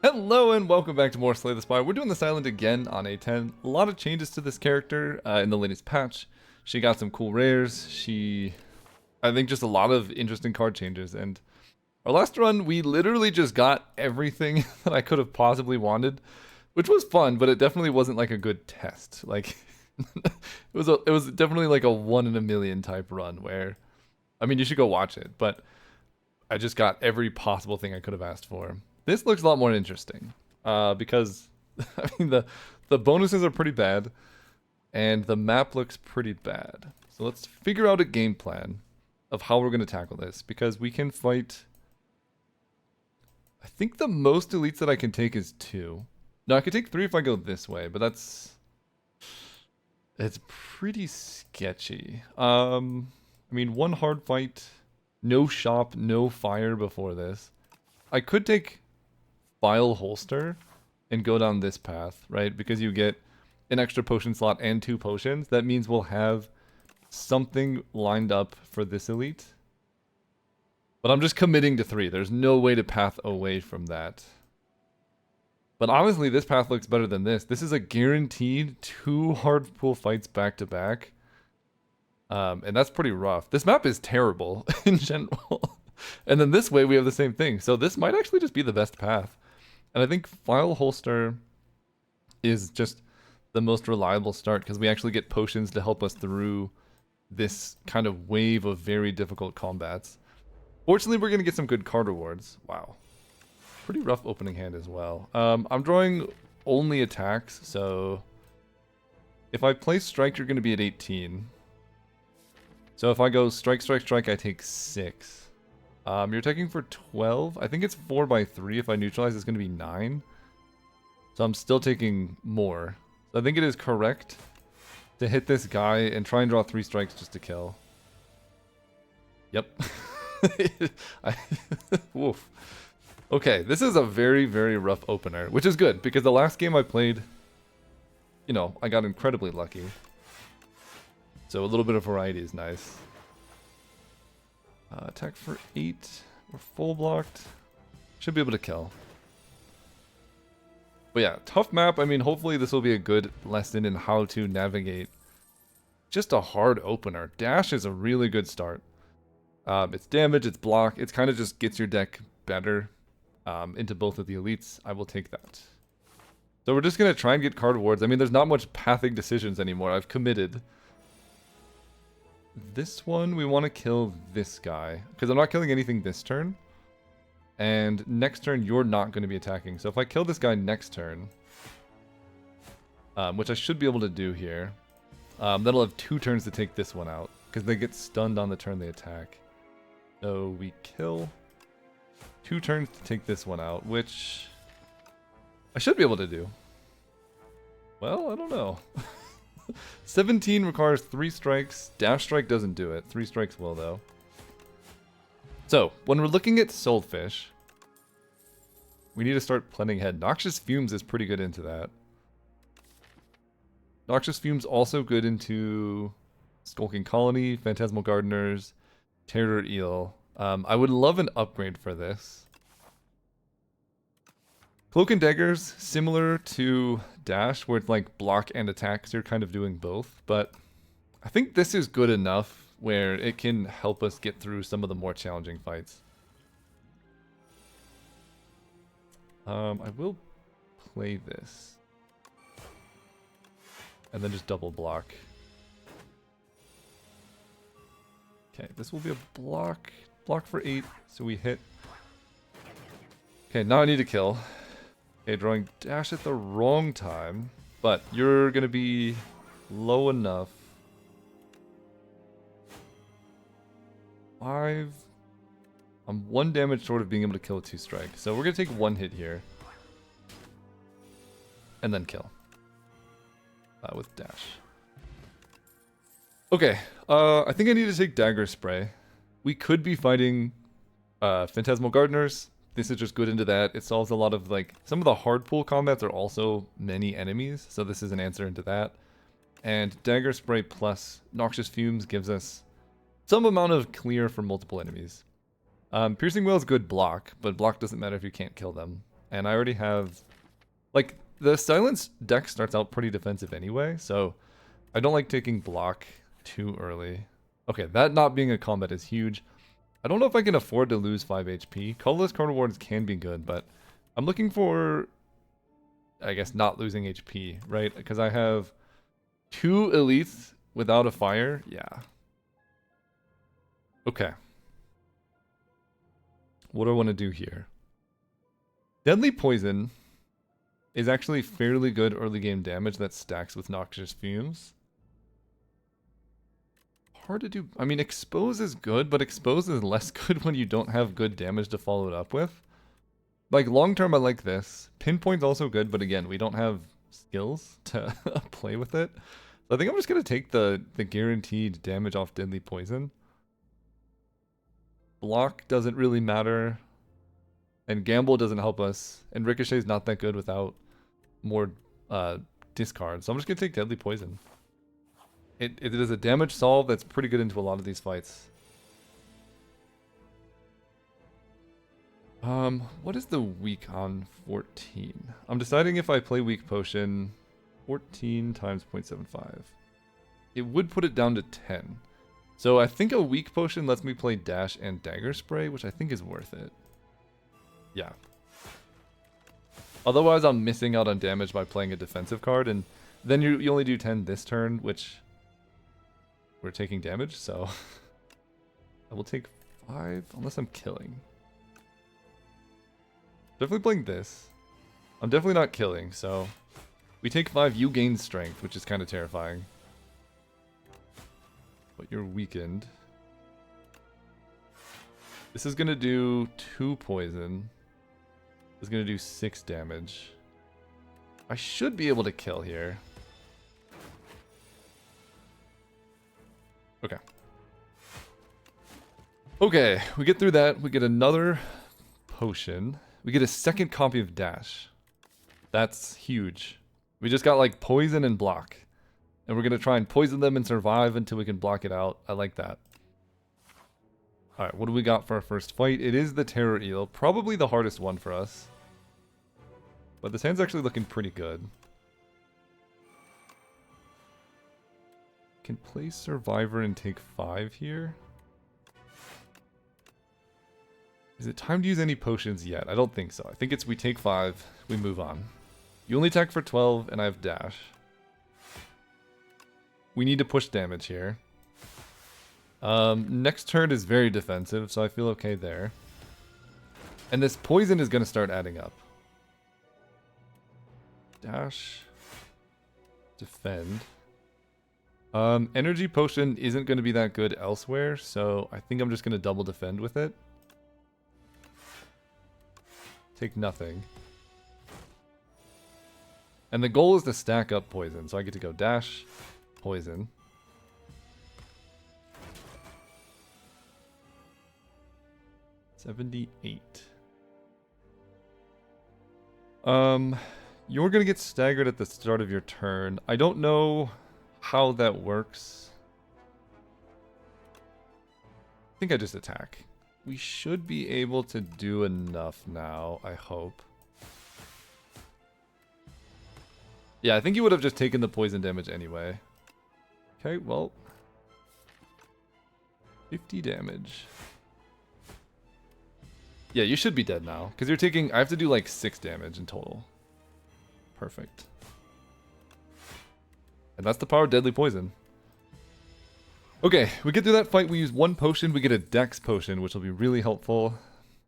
Hello and welcome back to more Slay the Spire. We're doing this island again on A10. A lot of changes to this character in the latest patch. She got some cool rares. I think just a lot of interesting card changes. And our last run, we literally just got everything that I could have possibly wanted, which was fun, but it definitely wasn't like a good test. Like it was definitely like a 1 in a million type run where, I mean, you should go watch it, but I just got every possible thing I could have asked for. This looks a lot more interesting because I mean the bonuses are pretty bad and the map looks pretty bad. So let's figure out a game plan of how we're going to tackle this because we can fight. I think the most elites that I can take is 2. No, I could take 3 if I go this way, but it's pretty sketchy. I mean, 1 hard fight, no shop, no fire before this. I could take file holster and go down this path, right? Because you get an extra potion slot and 2 potions. That means we'll have something lined up for this elite. But I'm just committing to 3. There's no way to path away from that. But honestly, this path looks better than this. This is a guaranteed 2 hard pool fights back to back. And that's pretty rough. This map is terrible in general. And then this way we have the same thing. So this might actually just be the best path. And I think file holster is just the most reliable start because we actually get potions to help us through this kind of wave of very difficult combats. Fortunately, we're going to get some good card rewards. Wow. Pretty rough opening hand as well. I'm drawing only attacks, so if I play strike, you're going to be at 18. So if I go strike, strike, strike, I take 6. You're taking for 12. I think it's 4 by 3. If I neutralize, it's going to be 9. So I'm still taking more. So I think it is correct to hit this guy and try and draw 3 strikes just to kill. Yep. Woof. Okay, this is a very, very rough opener, which is good because the last game I played, you know, I got incredibly lucky. So a little bit of variety is nice. Attack for 8. We're full blocked. Should be able to kill. But yeah, tough map. I mean, hopefully this will be a good lesson in how to navigate just a hard opener. Dash is a really good start. It's damage, it's block. It's kind of just gets your deck better into both of the elites. I will take that. So we're just going to try and get card rewards. I mean, there's not much pathing decisions anymore. I've committed. This one, we want to kill this guy. Because I'm not killing anything this turn. And next turn, you're not going to be attacking. So if I kill this guy next turn, which I should be able to do here, that'll have 2 turns to take this one out. Because they get stunned on the turn they attack. So we kill 2 turns to take this one out, which I should be able to do. Well, I don't know. 17 requires 3 strikes. Dash strike doesn't do it. 3 strikes will, though. So, when we're looking at Soulfish, we need to start planning ahead. Noxious Fumes is pretty good into that. Noxious Fumes also good into Skulking Colony, Phantasmal Gardeners, Terror Eel. I would love an upgrade for this. Cloak and Daggers, similar to Dash, where it's like block and attack, so you're kind of doing both. But I think this is good enough where it can help us get through some of the more challenging fights. I will play this. And then just double block. Okay, this will be a block. Block for 8, so we hit. Okay, now I need to kill. Okay, drawing dash at the wrong time, but you're going to be low enough. 5. I'm 1 damage short of being able to kill a 2 strike, so we're going to take 1 hit here. And then kill. With dash. Okay, I think I need to take Dagger Spray. We could be fighting Phantasmal Gardeners. This is just good into that. It solves a lot of, like, some of the hard pool combats are also many enemies, so this is an answer into that. And Dagger Spray plus Noxious Fumes gives us some amount of clear for multiple enemies. Piercing Wail is good block, but block doesn't matter if you can't kill them. and I already have... Like, the silence deck starts out pretty defensive anyway, so I don't like taking block too early. Okay, that not being a combat is huge. I don't know if I can afford to lose 5 HP. Colorless card rewards can be good, but I'm looking for, I guess, not losing HP, right? Because I have 2 elites without a fire. Yeah. Okay. What do I want to do here? Deadly Poison is actually fairly good early game damage that stacks with Noxious Fumes. Hard to do. I mean, Expose is good, but Expose is less good when you don't have good damage to follow it up with. Like, long term, I like this. Pinpoint's also good, but again, we don't have skills to play with it. So I think I'm just going to take the guaranteed damage off Deadly Poison. Block doesn't really matter. And Gamble doesn't help us. And Ricochet's not that good without more discard. So I'm just going to take Deadly Poison. It is a damage solve that's pretty good into a lot of these fights. What is the weak on 14? I'm deciding if I play weak potion 14 times 0.75. It would put it down to 10. So I think a weak potion lets me play dash and dagger spray, which I think is worth it. Yeah. Otherwise I'm missing out on damage by playing a defensive card, and then you only do 10 this turn, which we're taking damage, so I will take 5 unless I'm killing. Definitely playing this. I'm definitely not killing, so we take 5, you gain strength, which is kind of terrifying. But you're weakened. This is going to do 2 poison. This is going to do 6 damage. I should be able to kill here. Okay. Okay, we get through that. We get another potion. We get a second copy of dash. That's huge. We just got like poison and block. And we're going to try and poison them and survive until we can block it out. I like that. Alright, what do we got for our first fight? It is the Terror Eel. Probably the hardest one for us. But this hand's actually looking pretty good. Can play Survivor and take 5 here. Is it time to use any potions yet? I don't think so. I think it's we take 5, we move on. You only attack for 12, and I have dash. We need to push damage here. Next turn is very defensive, so I feel okay there. And this poison is going to start adding up. Dash. Defend. Energy potion isn't going to be that good elsewhere, so I think I'm just going to double defend with it. Take nothing. And the goal is to stack up poison, so I get to go dash, poison. $78. You're gonna get staggered at the start of your turn. I don't know how that works. I think I just attack. We should be able to do enough now, I hope. Yeah, I think you would have just taken the poison damage anyway. Okay, well. 50 damage. Yeah, you should be dead now. Because you're taking... I have to do like 6 damage in total. Perfect. And that's the power of Deadly Poison. Okay, we get through that fight. We use 1 potion. We get a Dex potion, which will be really helpful.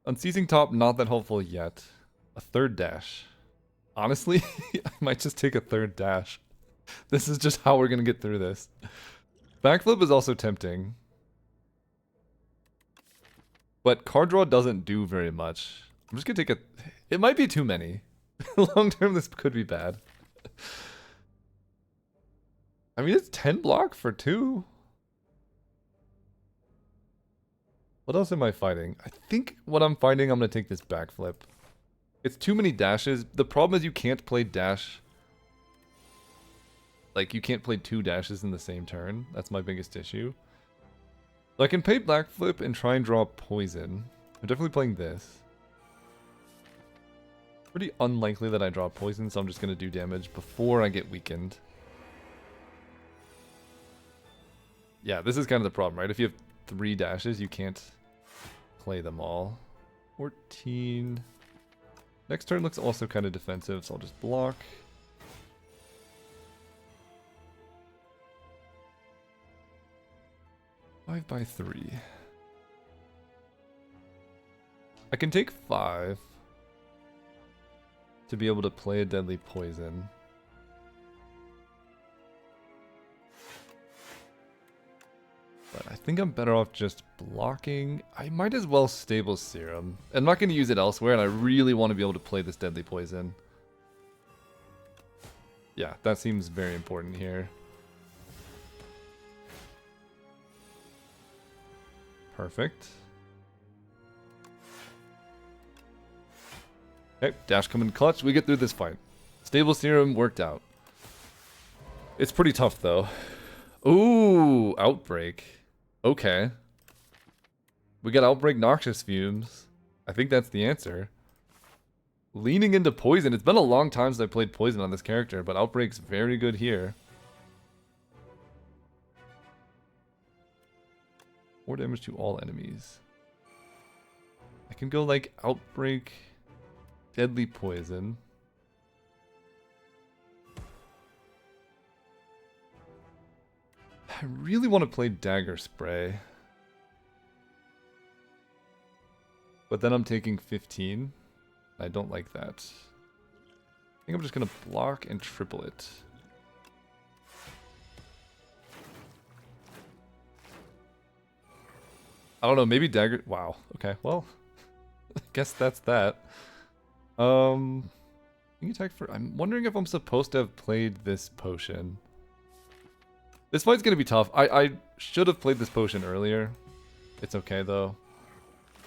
Unseizing Top, not that helpful yet. A 3rd dash. Honestly, I might just take a 3rd dash. This is just how we're going to get through this. Backflip is also tempting. But card draw doesn't do very much. I'm just going to take a... It might be too many. Long term, this could be bad. I mean, it's 10 block for 2. What else am I fighting? I think what I'm fighting, I'm going to take this backflip. It's too many dashes. The problem is you can't play dash. Like, you can't play 2 dashes in the same turn. That's my biggest issue. So I can pay backflip and try and draw poison. I'm definitely playing this. Pretty unlikely that I draw poison, so I'm just going to do damage before I get weakened. Yeah, this is kind of the problem, right? If you have 3 dashes, you can't play them all. 14. Next turn looks also kind of defensive, so I'll just block. Five by 3. I can take 5 to be able to play a deadly poison. But I think I'm better off just blocking. I might as well stable serum. I'm not going to use it elsewhere, and I really want to be able to play this deadly poison. Yeah, that seems very important here. Perfect. Okay, dash coming clutch. We get through this fight. Stable serum worked out. It's pretty tough, though. Ooh, outbreak. Okay. We got outbreak noxious fumes. I think that's the answer. Leaning into poison. It's been a long time since I played poison on this character, but outbreak's very good here. 4 damage to all enemies. I can go like outbreak, deadly poison. I really want to play dagger spray. But then I'm taking 15. I don't like that. I think I'm just going to block and triple it. I don't know, maybe dagger... Wow, okay, well, I guess that's that. Attack for... I'm wondering if I'm supposed to have played this potion. This fight's gonna be tough. I should have played this potion earlier. It's okay, though.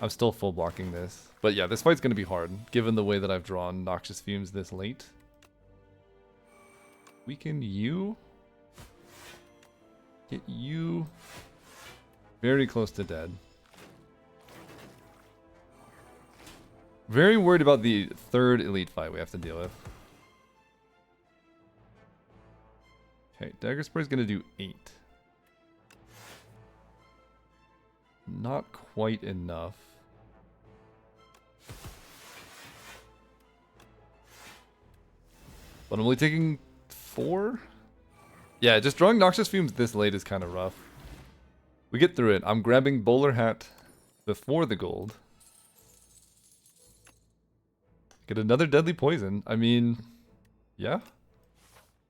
I'm still full blocking this. But yeah, this fight's gonna be hard, given the way that I've drawn Noxious Fumes this late. Weaken you. Get you... very close to dead. Very worried about the 3rd elite fight we have to deal with. Okay, Dagger Spray is going to do 8. Not quite enough. But I'm only taking 4? Yeah, just drawing Noxious Fumes this late is kind of rough. We get through it. I'm grabbing Bowler Hat before the gold. Get another deadly poison. I mean, yeah.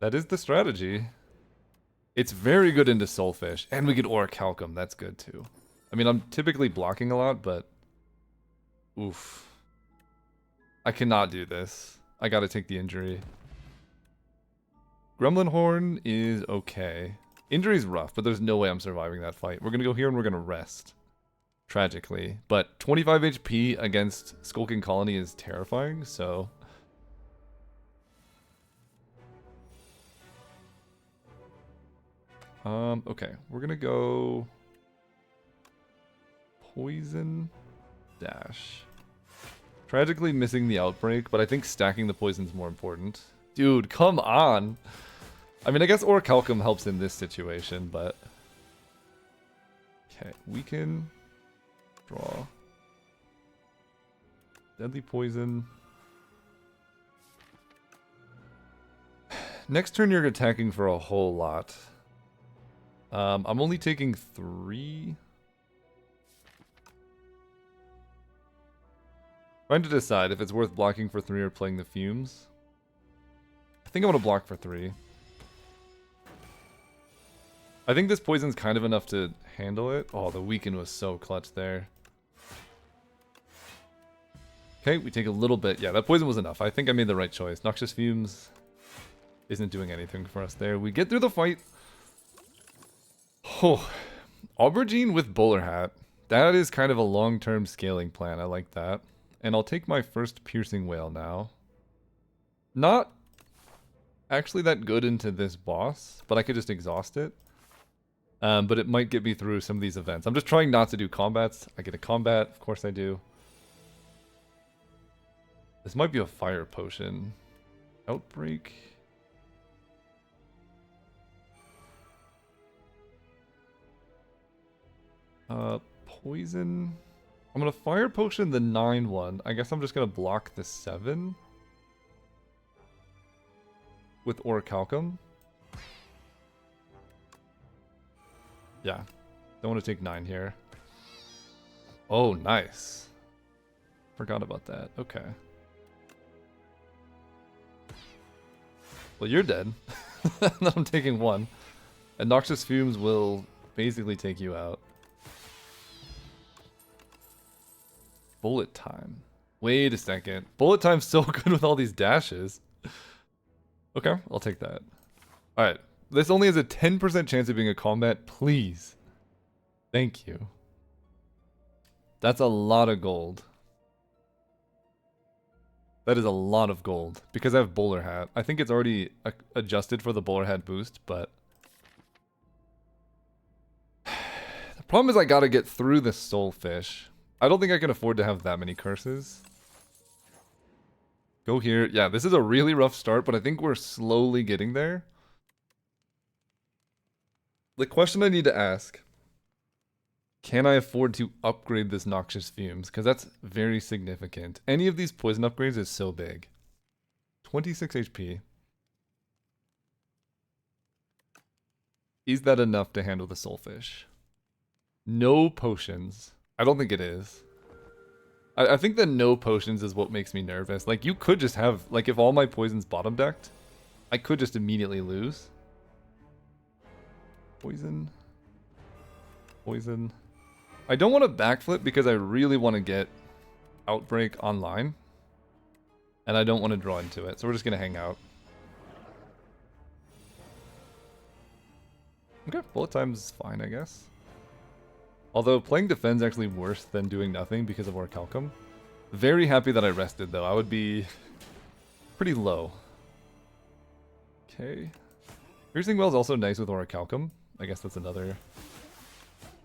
That is the strategy. It's very good into Soulfish. And we get Orichalcum. That's good too. I mean, I'm typically blocking a lot, but... oof. I cannot do this. I gotta take the injury. Gremlin Horn is okay. Injury's rough, but there's no way I'm surviving that fight. We're gonna go here and we're gonna rest. Tragically. But 25 HP against Skulking Colony is terrifying, so... okay. We're gonna go... Poison... Dash. Tragically missing the outbreak, but I think stacking the poison's more important. Dude, come on! I mean, I guess Orichalcum helps in this situation, but... okay, we can... draw. Deadly poison. Next turn you're attacking for a whole lot. I'm only taking 3. Trying to decide if it's worth blocking for 3 or playing the fumes. I think I'm gonna block for 3. I think this poison's kind of enough to handle it. Oh, the weaken was so clutch there. Okay, we take a little bit. Yeah, that poison was enough. I think I made the right choice. Noxious Fumes isn't doing anything for us there. We get through the fight. Oh, Aubergine with Bowler Hat. That is kind of a long-term scaling plan. I like that. And I'll take my first Piercing Whale now. Not actually that good into this boss, but I could just exhaust it. But it might get me through some of these events. I'm just trying not to do combats. I get a combat, of course I do. This might be a fire potion. Outbreak. Poison. I'm gonna fire potion the 9-1. I guess I'm just gonna block the 7 with Orichalcum. Yeah, don't want to take 9 here. Oh, nice. Forgot about that. Okay. Well, you're dead. Then I'm taking 1. And Noxious Fumes will basically take you out. Bullet time. Wait a second. Bullet time's so good with all these dashes. Okay, I'll take that. Alright. This only has a 10% chance of being a combat. Please. Thank you. That's a lot of gold. That is a lot of gold. Because I have Bowler Hat. I think it's already adjusted for the Bowler Hat boost, but... The problem is I gotta get through the Soulfish. I don't think I can afford to have that many curses. Go here. Yeah, this is a really rough start, but I think we're slowly getting there. The question I need to ask, can I afford to upgrade this Noxious Fumes? Because that's very significant. Any of these poison upgrades is so big. 26 HP. Is that enough to handle the Soulfish? No potions. I don't think it is. I think that no potions is what makes me nervous. Like, you could just have... Like, if all my poison's bottom decked, I could just immediately lose. Poison. Poison. I don't want to backflip because I really want to get Outbreak online. And I don't want to draw into it, so we're just going to hang out. Okay, bullet time's fine, I guess. Although playing defense actually worse than doing nothing because of Orichalcum. Very happy that I rested though. I would be pretty low. Okay. Piercing Well is also nice with Orichalcum. I guess that's another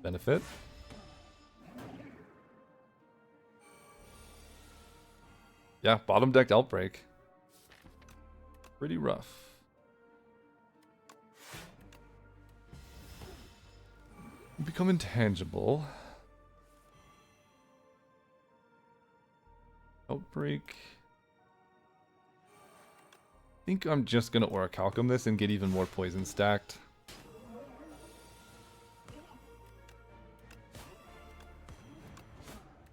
benefit. Yeah, bottom decked Outbreak. Pretty rough. Become intangible. Outbreak. I think I'm just gonna Orichalcum this and get even more poison stacked.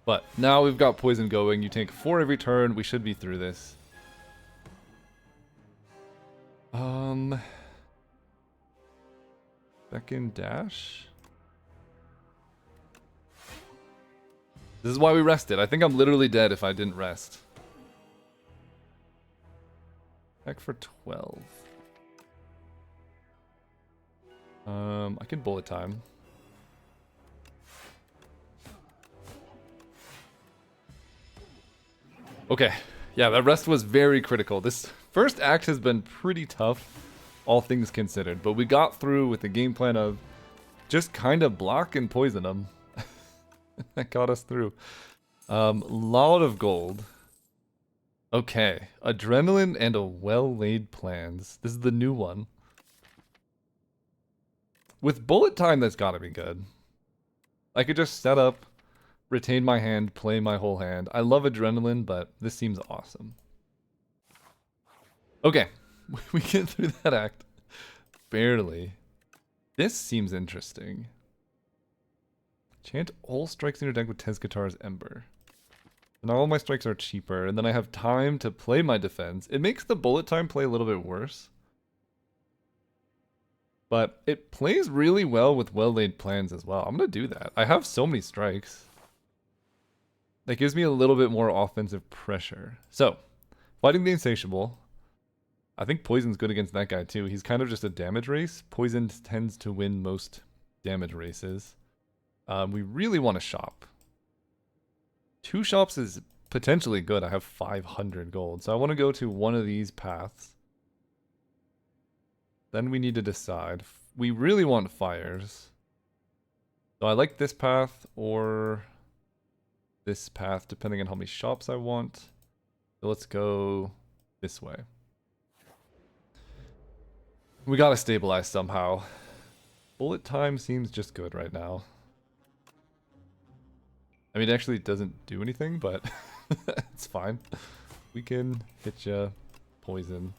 But now we've got poison going. You take 4 every turn. We should be through this. Beckon dash. This is why we rested. I think I'm literally dead if I didn't rest. Back for 12. I can bullet time. Okay. Yeah, that rest was very critical. This first act has been pretty tough, all things considered. But we got through with the game plan of just kind of block and poison them. That got us through. Lot of gold. Okay. Adrenaline and a well-laid plans. This is the new one. With bullet time, that's gotta be good. I could just set up, retain my hand, play my whole hand. I love adrenaline, but this seems awesome. Okay. We get through that act. Barely. This seems interesting. Chant all strikes in your deck with Tezcatar's Ember. And all my strikes are cheaper, and then I have time to play my defense. It makes the bullet time play a little bit worse. But it plays really well with well-laid plans as well. I'm going to do that. I have so many strikes. That gives me a little bit more offensive pressure. So, fighting the Insatiable. I think Poison's good against that guy too. He's kind of just a damage race. Poison tends to win most damage races. We really want to shop. 2 shops is potentially good. I have 500 gold. So I want to go to one of these paths. Then we need to decide. We really want fires. So I like this path or this path, depending on how many shops I want. So let's go this way. We gotta stabilize somehow. Bullet time seems just good right now. I mean, it actually doesn't do anything, but it's fine. We can hit ya. Poison.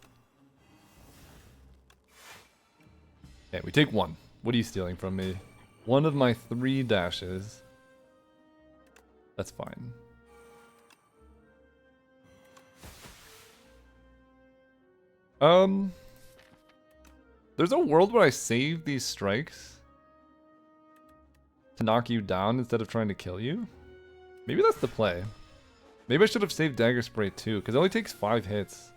Okay, we take one. What are you stealing from me? One of my 3 dashes. That's fine. There's a world where I save these strikes to knock you down instead of trying to kill you. Maybe that's the play. Maybe I should have saved Dagger Spray too, because it only takes 5 hits.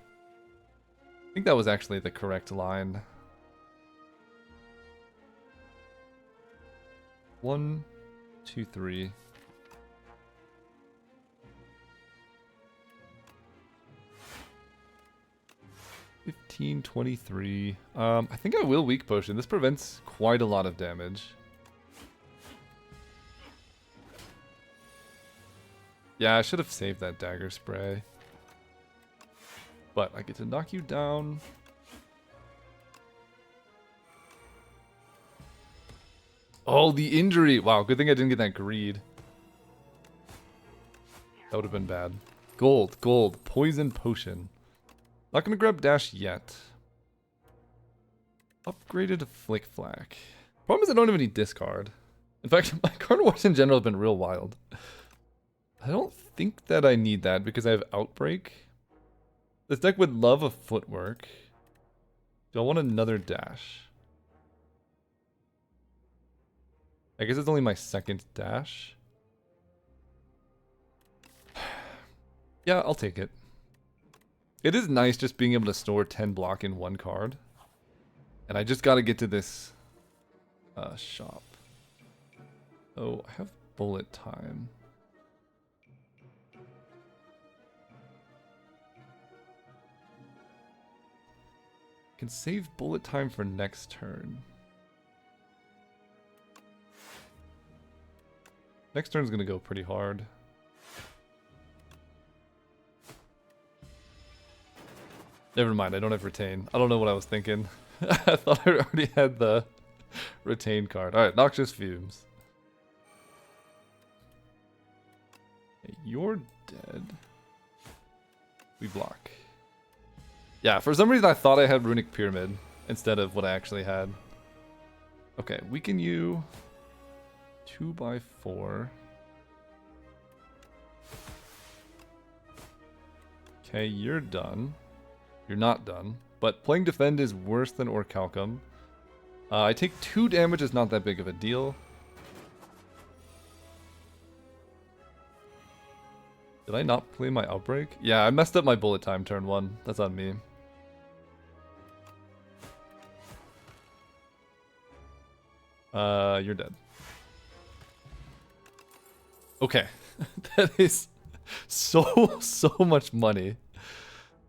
I think that was actually the correct line. 1, 2, 3. $15, $23. I think I will weak potion. This prevents quite a lot of damage. Yeah, I should have saved that dagger spray. But I get to knock you down. Oh, the injury. Wow, good thing I didn't get that greed. That would have been bad. Gold, gold, poison potion. Not gonna grab dash yet. Upgraded flick flack. Problem is I don't have any discard. In fact, my card wars in general have been real wild. I don't think that I need that because I have outbreak. This deck would love a footwork. Do I want another dash? I guess it's only my 2nd dash. Yeah, I'll take it. It is nice just being able to store 10 block in 1 card. And I just gotta get to this shop. Oh, I have bullet time. Can save bullet time for next turn. Next turn's gonna go pretty hard. Never mind, I don't have retain. I don't know what I was thinking. I thought I already had the retain card. Alright, Noxious Fumes. Okay, you're dead. We block. Yeah, for some reason I thought I had Runic Pyramid instead of what I actually had. Okay, weaken you. 2x4. Okay, you're done. You're not done. But playing defend is worse than Orichalcum. I take 2 damage, is not that big of a deal. Did I not play my outbreak? Yeah, I messed up my bullet time turn 1. That's on me. You're dead. Okay. That is so much money.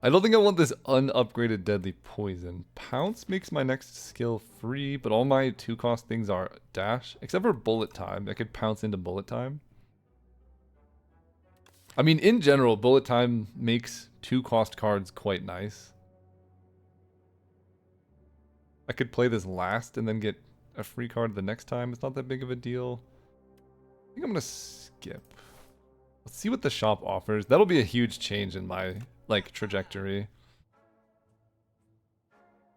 I don't think I want this unupgraded deadly poison. Pounce makes my next skill free, but all my 2-cost things are dash, except for bullet time. I could pounce into bullet time. I mean, in general, bullet time makes 2-cost cards quite nice. I could play this last and then get a free card the next time. It's not that big of a deal. I think I'm gonna skip. Let's see what the shop offers. That'll be a huge change in my trajectory.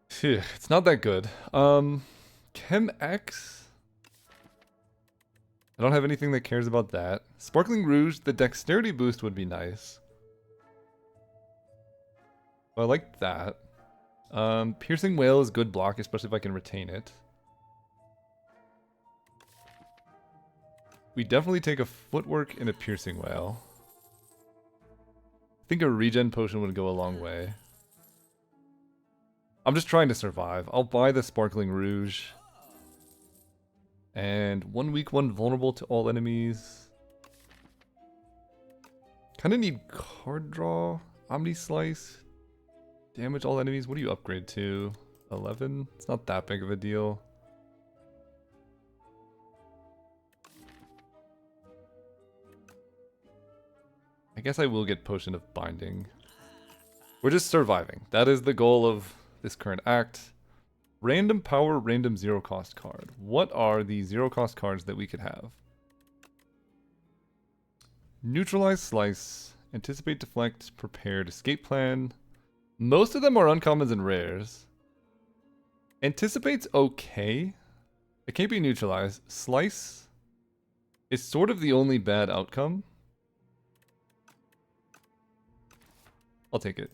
Phew, it's not that good. Chem X. I don't have anything that cares about that. Sparkling Rouge, the dexterity boost would be nice. I like that. Piercing Whale is good block, especially if I can retain it. We definitely take a Footwork and a Piercing Whale. I think a regen potion would go a long way. I'm just trying to survive. I'll buy the Sparkling Rouge. And 1 weak, 1 vulnerable to all enemies. Kinda need card draw. Omni Slice. Damage all enemies. What do you upgrade to? 11? It's not that big of a deal. I guess I will get Potion of Binding. We're just surviving. That is the goal of this current act. Random power, random zero cost card. What are the zero cost cards that we could have? Neutralize, slice, anticipate, deflect, prepared, escape plan. Most of them are uncommons and rares. Anticipate's okay. It can't be neutralized. Slice is sort of the only bad outcome. I'll take it.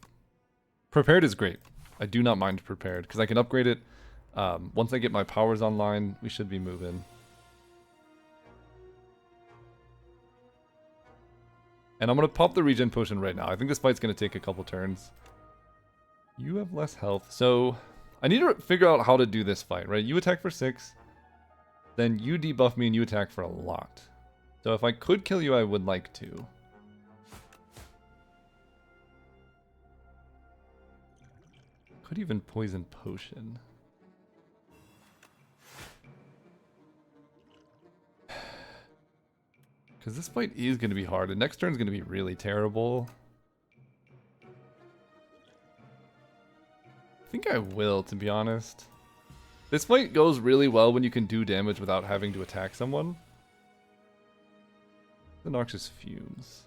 Prepared is great. I do not mind prepared because I can upgrade it. Once I get my powers online, we should be moving. And I'm going to pop the regen potion right now. I think this fight's going to take a couple turns. You have less health. So I need to figure out how to do this fight, right? You attack for 6. Then you debuff me and you attack for a lot. So if I could kill you, I would like to. Could even poison potion. Because this fight is going to be hard. The next turn is going to be really terrible. I think I will, to be honest. This fight goes really well when you can do damage without having to attack someone. The noxious fumes.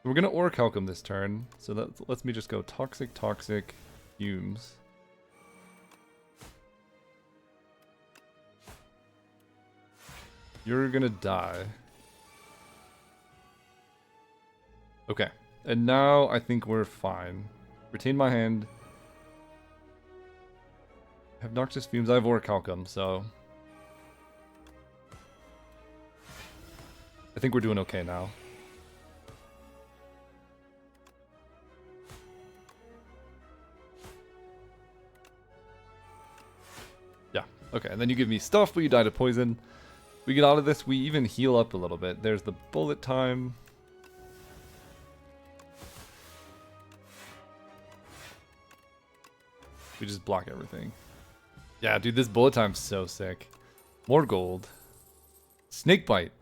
We're going to Orichalcum this turn, so that lets me just go toxic, toxic, fumes. You're gonna die. Okay. And now I think we're fine. Retain my hand. I have Noxious Fumes. I have Orichalcum, so... I think we're doing okay now. Yeah. Okay, and then you give me stuff, but you die to poison. We get out of this, we even heal up a little bit. There's the bullet time. We just block everything. Yeah, dude, this bullet time's so sick. More gold. Snakebite.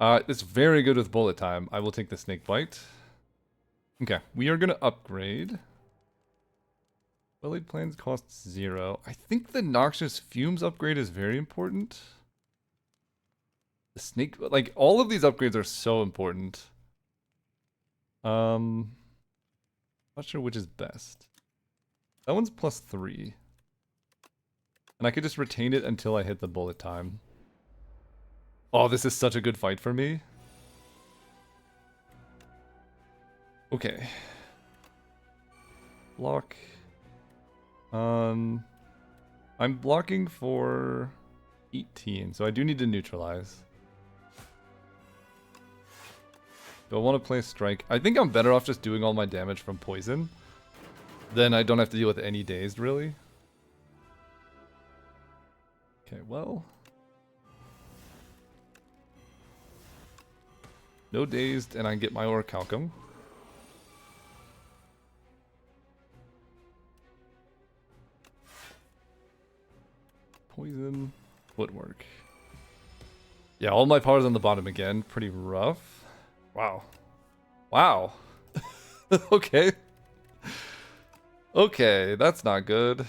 It's very good with bullet time. I will take the Snakebite. Okay, we are going to upgrade. Well-laid plans cost 0. I think the Noxious Fumes upgrade is very important. The snake, like, all of these upgrades are so important. Not sure which is best. That one's +3. And I could just retain it until I hit the bullet time. Oh, this is such a good fight for me. Okay. Block. I'm blocking for 18, so I do need to neutralize. Do I want to play strike? I think I'm better off just doing all my damage from poison. Then I don't have to deal with any dazed, really. Okay, well. No dazed, and I get my Orichalcum. Poison. Footwork. Yeah, all my powers on the bottom again. Pretty rough. Wow. Wow. Okay. Okay, that's not good. Get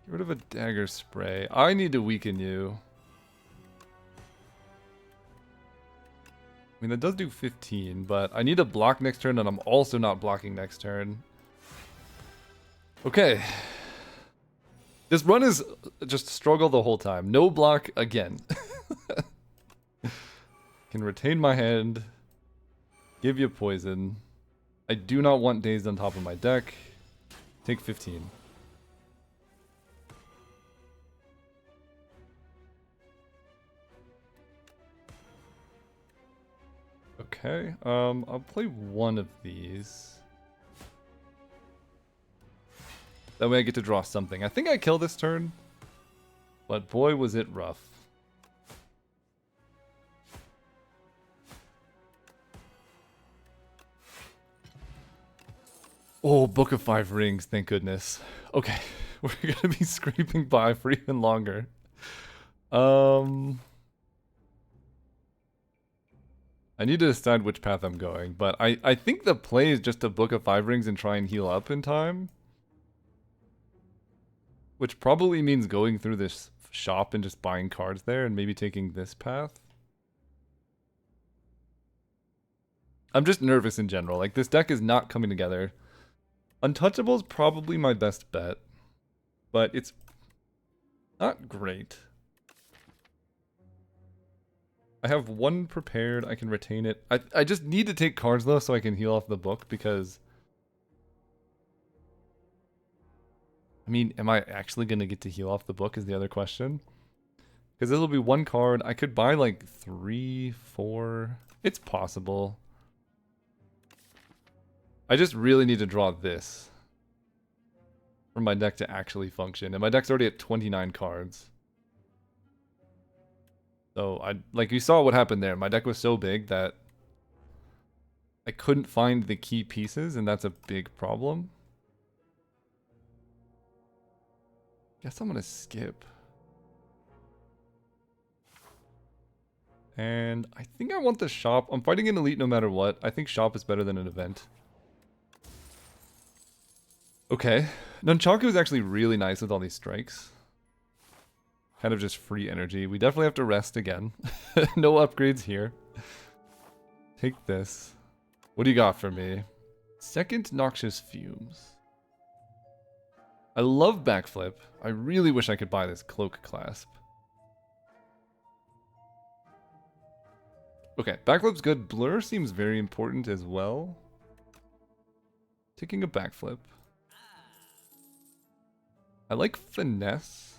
rid of a dagger spray. I need to weaken you. I mean, that does do 15, but I need to block next turn, and I'm also not blocking next turn. Okay. This run is just struggle the whole time. No block again. Can retain my hand. Give you poison. I do not want dazed on top of my deck. Take 15. Okay, I'll play one of these. That way I get to draw something. I think I kill this turn, but boy was it rough. Oh, Book of 5 Rings, thank goodness. Okay, we're gonna be scraping by for even longer. I need to decide which path I'm going, but I think the play is just to book a 5 rings and try and heal up in time. Which probably means going through this shop and just buying cards there and maybe taking this path. I'm just nervous in general. Like, this deck is not coming together. Untouchable is probably my best bet, but it's not great. I have one prepared. I can retain it. I just need to take cards, though, so I can heal off the book, because... I mean, am I actually going to get to heal off the book is the other question. Because this will be one card. I could buy, like, 3, 4... It's possible. I just really need to draw this for my deck to actually function. And my deck's already at 29 cards. So, like you saw what happened there. My deck was so big that I couldn't find the key pieces, and that's a big problem. Guess I'm gonna skip. And I think I want the shop. I'm fighting an elite no matter what. I think shop is better than an event. Okay. Nunchaku is actually really nice with all these strikes. Kind of just free energy. We definitely have to rest again. No upgrades here. Take this. What do you got for me? Second Noxious Fumes. I love Backflip. I really wish I could buy this Cloak Clasp. Okay, Backflip's good. Blur seems very important as well. Taking a Backflip. I like Finesse.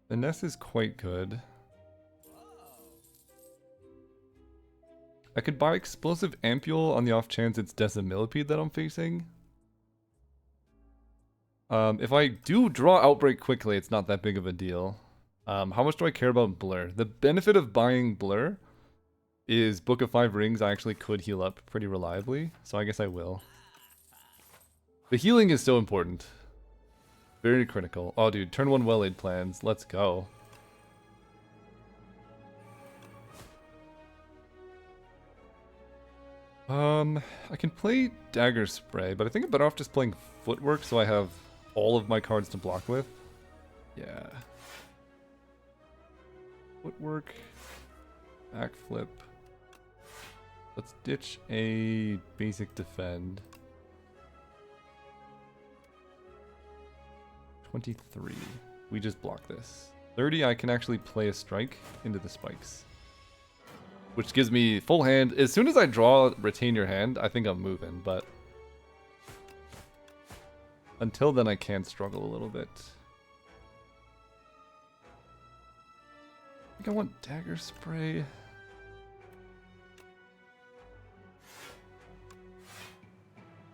Finesse is quite good. I could buy Explosive Ampule on the off chance it's Decimillipede that I'm facing. If I do draw Outbreak quickly, it's not that big of a deal. How much do I care about Blur? The benefit of buying Blur is Book of 5 Rings. I actually could heal up pretty reliably, so I guess I will. The healing is so important. Very critical. Oh, dude, turn 1 well-laid plans. Let's go. I can play Dagger Spray, but I think I'm better off just playing Footwork so I have all of my cards to block with. Yeah. Footwork. Backflip. Let's ditch a basic defend. 23. We just block this. 30, I can actually play a strike into the spikes. Which gives me full hand. As soon as I draw Retain Your Hand, I think I'm moving, but... Until then, I can struggle a little bit. I think I want Dagger Spray.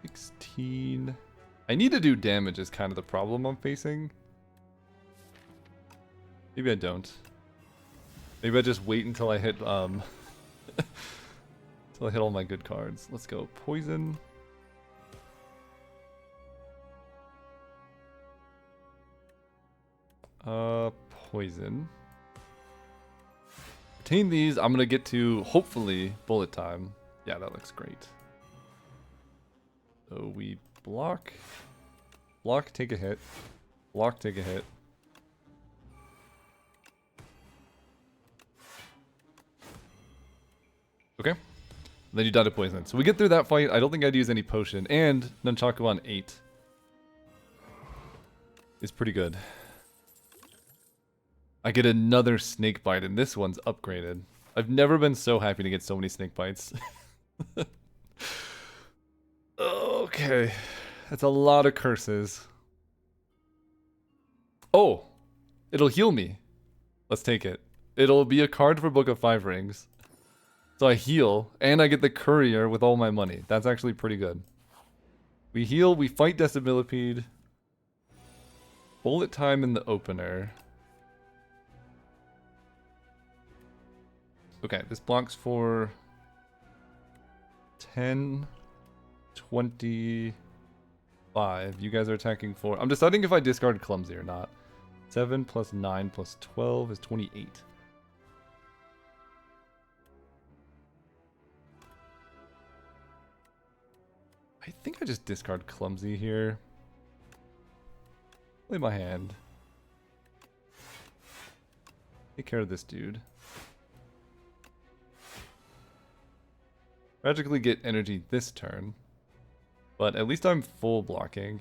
$16. I need to do damage is kind of the problem I'm facing. Maybe I don't. Maybe I just wait until I hit until I hit all my good cards. Let's go. Poison. Poison. Retain these. I'm gonna get to hopefully bullet time. Yeah, that looks great. So we block. Block, take a hit. Block, take a hit. Okay. Then you die to poison. So we get through that fight. I don't think I'd use any potion. And Nunchaku on 8 is pretty good. I get another Snakebite, and this one's upgraded. I've never been so happy to get so many Snakebites. Okay. That's a lot of curses. Oh! It'll heal me. Let's take it. It'll be a card for Book of 5 Rings. So I heal, and I get the Courier with all my money. That's actually pretty good. We heal, we fight Decimillipede. Bullet time in the opener. Okay, this blocks for 10, 25. You guys are attacking for... I'm deciding if I discard Clumsy or not. 7 plus 9 plus 12 is 28. I think I just discard Clumsy here. Play my hand. Take care of this dude. Magically get energy this turn. But at least I'm full blocking.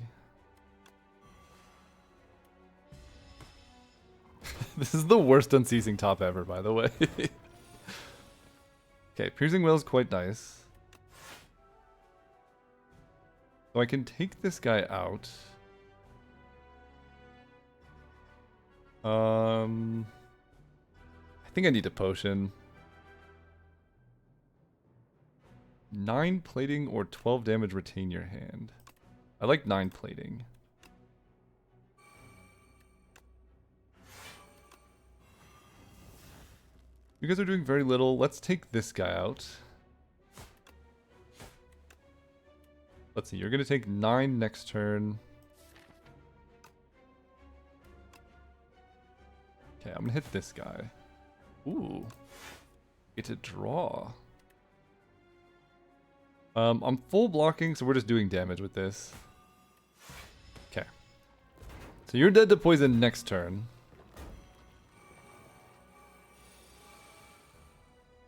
This is the worst Unceasing top ever, by the way. Okay, Piercing Wail is quite nice. So I can take this guy out. I think I need a potion. 9 plating or 12 damage retain your hand. I like 9 plating. You guys are doing very little. Let's take this guy out. Let's see, you're going to take 9 next turn. Okay, I'm going to hit this guy. Ooh. Get to draw. I'm full blocking, so we're just doing damage with this. Okay. So you're dead to poison next turn.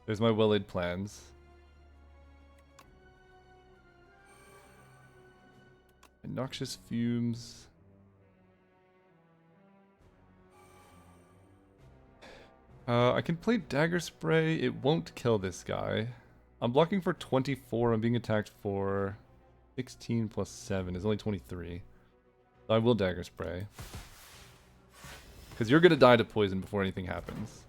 There's my well-laid plans. Noxious fumes. I can play Dagger Spray. It won't kill this guy. I'm blocking for 24. I'm being attacked for 16 plus 7 is only 23. So I will Dagger Spray. Because you're going to die to poison before anything happens.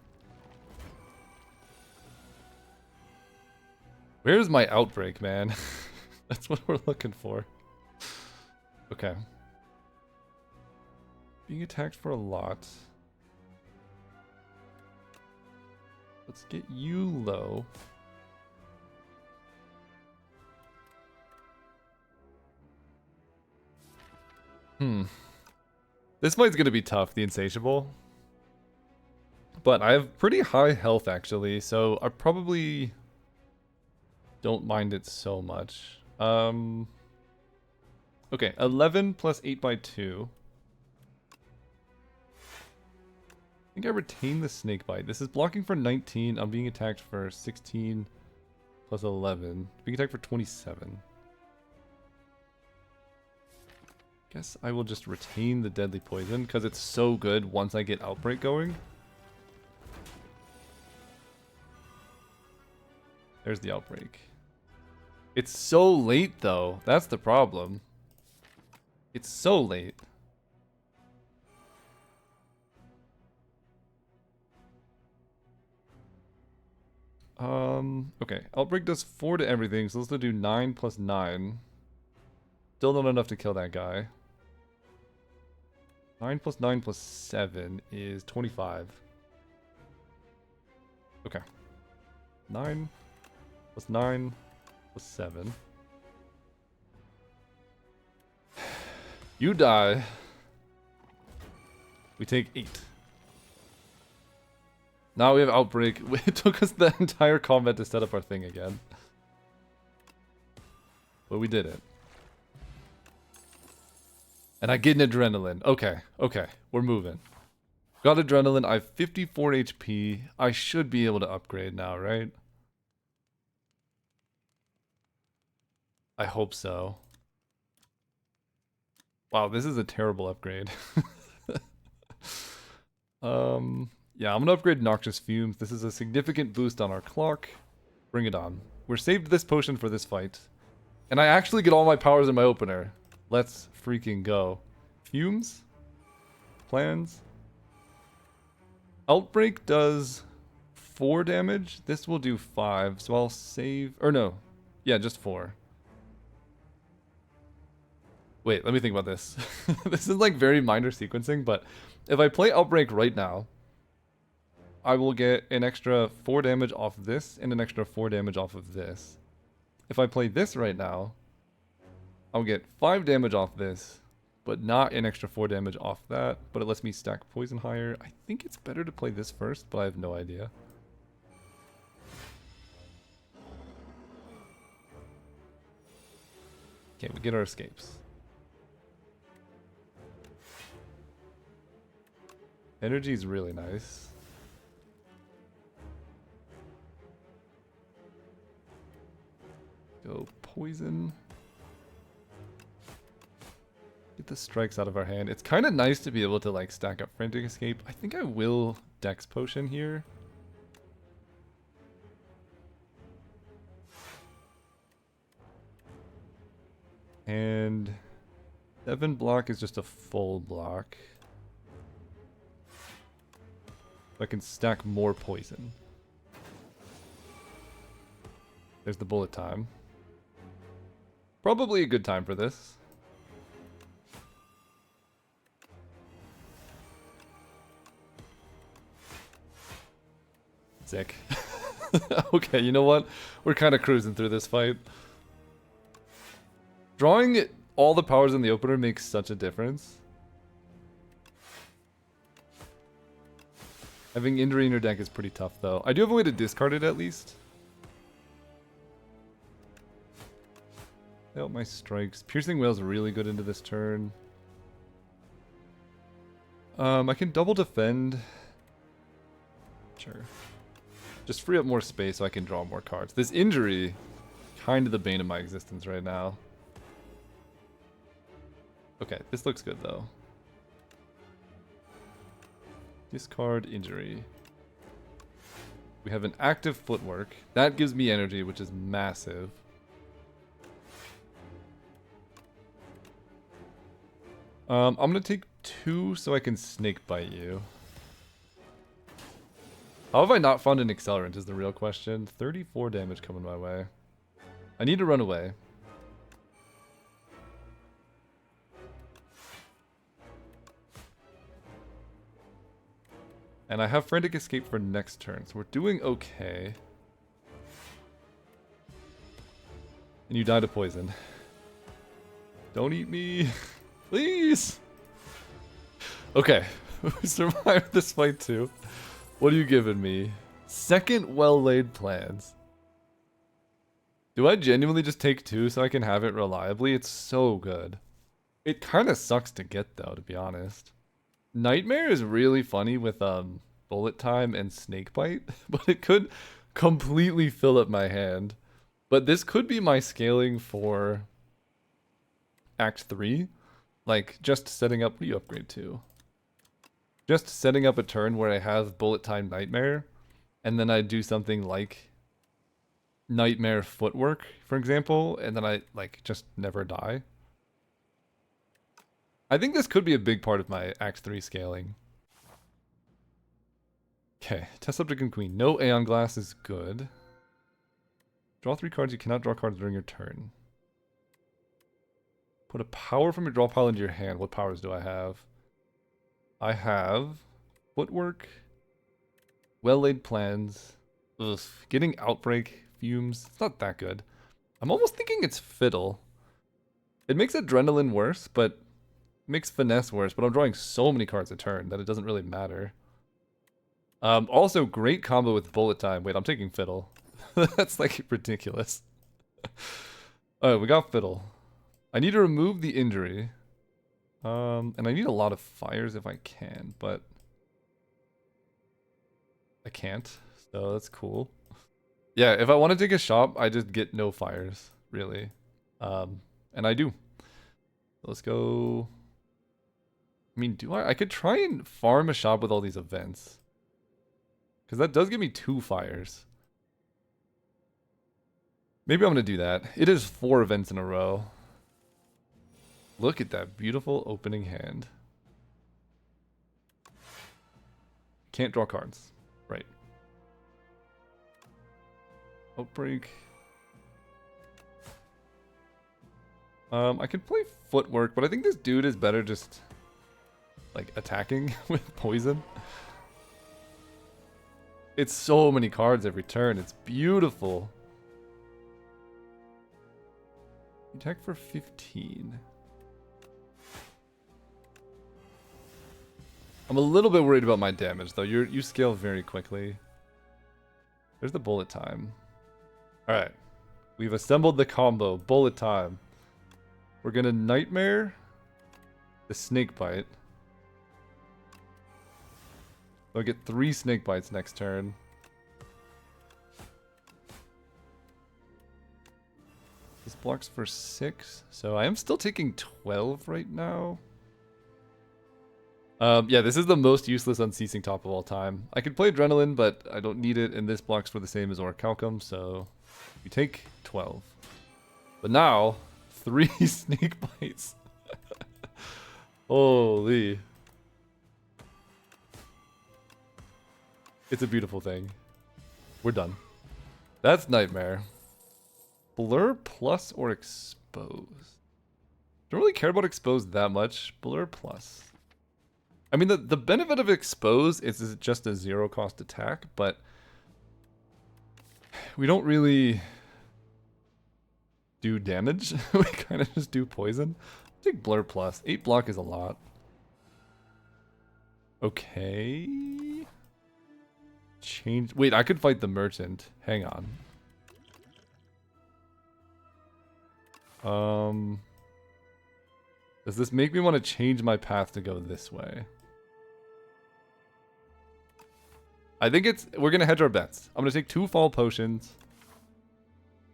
Where's my Outbreak, man? That's what we're looking for. Okay. Being attacked for a lot. Let's get you low. This fight's gonna be tough, the Insatiable. But I have pretty high health, actually, so I probably don't mind it so much. Okay, 11 plus 8 by 2. I think I retain the Snakebite. This is blocking for 19. I'm being attacked for 16 plus 11. Being attacked for 27. Guess I will just retain the Deadly Poison because it's so good once I get Outbreak going. There's the Outbreak. It's so late though. That's the problem. It's so late. Okay. Outbreak does 4 to everything, so let's do 9 plus 9. Still not enough to kill that guy. 9 plus 9 plus 7 is 25. Okay. 9 plus 9 plus 7. You die. We take 8. Now we have Outbreak. It took us the entire combat to set up our thing again. But we did it. And I get an Adrenaline. Okay, okay. We're moving. Got Adrenaline. I have 54 HP. I should be able to upgrade now, right? I hope so. Wow, this is a terrible upgrade. Yeah, I'm gonna upgrade Noxious Fumes. This is a significant boost on our clock. Bring it on. We're saved this potion for this fight. And I actually get all my powers in my opener. Let's freaking go. Fumes? Plans? Outbreak does 4 damage. This will do 5, so I'll save... Or no. Yeah, just 4. Wait, let me think about this. This is like very minor sequencing, but if I play Outbreak right now, I will get an extra 4 damage off of this and an extra 4 damage off of this. If I play this right now, I'll get 5 damage off this but not an extra 4 damage off that. But it lets me stack poison higher. I think it's better to play this first, but I have no idea. Okay, we get our escapes. Energy is really nice. Go poison. Get the strikes out of our hand. It's kind of nice to be able to like stack up Frantic Escape. I think I will Dex Potion here. And 7 block is just a full block. I can stack more poison. There's the bullet time. Probably a good time for this. Sick. Okay, you know what? We're kind of cruising through this fight. Drawing all the powers in the opener makes such a difference. Having injury in your deck is pretty tough, though. I do have a way to discard it, at least. Out my strikes. Piercing Wail's really good into this turn. I can double defend. Sure. Just free up more space so I can draw more cards. This injury, kind of the bane of my existence right now. Okay, this looks good, though. Discard injury. We have an active footwork. That gives me energy, which is massive. I'm going to take 2 so I can Snakebite you. How have I not found an accelerant is the real question. 34 damage coming my way. I need to run away. And I have Frantic Escape for next turn, so we're doing okay. And you die to poison. Don't eat me. Please! Okay. We survived this fight too. What are you giving me? Second well-laid plans. Do I genuinely just take 2 so I can have it reliably? It's so good. It kind of sucks to get though, to be honest. Nightmare is really funny with bullet time and Snakebite, but it could completely fill up my hand. But this could be my scaling for Act 3. Like, just setting up... What do you upgrade to? Just setting up a turn where I have bullet time Nightmare, and then I do something like Nightmare Footwork, for example, and then I, like, just never die. I think this could be a big part of my Act 3 scaling. Okay, Test Subject and Queen. No Aeon Glass is good. Draw 3 cards. You cannot draw cards during your turn. Put a power from your draw pile into your hand. What powers do I have? I have Footwork, Well-Laid Plans. Ugh, getting Outbreak, Fumes. It's not that good. I'm almost thinking it's Fiddle. It makes Adrenaline worse, but makes Finesse worse. But I'm drawing so many cards a turn that it doesn't really matter. Also, great combo with Bullet Time. Wait, I'm taking Fiddle. That's like ridiculous. Alright, we got Fiddle. I need to remove the injury. And I need a lot of fires if I can, but I can't, so that's cool. Yeah, if I want to take a shop, I just get no fires, really. And I do. Let's go. I mean, do I could try and farm a shop with all these events. Because that does give me 2 fires. Maybe I'm going to do that. It is 4 events in a row. Look at that beautiful opening hand. Can't draw cards. Right. Outbreak. I could play Footwork, but I think this dude is better just like attacking with poison. It's so many cards every turn. It's beautiful. Attack for 15. I'm a little bit worried about my damage, though. You scale very quickly. There's the bullet time. Alright. We've assembled the combo. Bullet time. We're gonna Nightmare the Snakebite. I'll get 3 Snakebites next turn. This blocks for 6, so I am still taking 12 right now. Yeah, this is the most useless Unceasing Top of all time. I could play Adrenaline, but I don't need it, and this blocks for the same as Orichalcum, so we take 12. But now, 3 Snakebites. Holy. It's a beautiful thing. We're done. That's Nightmare. Blur plus or Expose? Don't really care about Expose that much. Blur plus. I mean, the benefit of Expose is just a 0 cost attack, but we don't really do damage. We kind of just do poison. I think Blur plus. 8 block is a lot. Okay. Change. Wait, I could fight the Merchant. Hang on. Does this make me want to change my path to go this way? I think we're gonna hedge our bets. I'm gonna take 2 fall potions.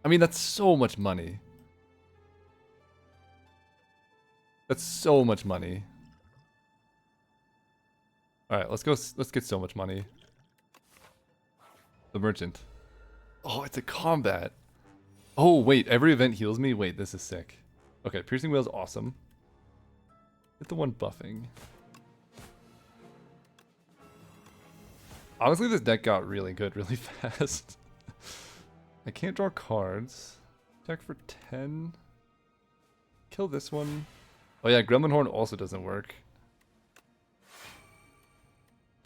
I mean, that's so much money. That's so much money. Alright, let's get so much money. The Merchant. Oh, it's a combat. Oh, wait, every event heals me? Wait, this is sick. Okay, Piercing Wail's awesome. Hit the one buffing. Honestly, this deck got really good really fast. I can't draw cards. Attack for 10. Kill this one. Oh yeah, Gremlin Horn also doesn't work.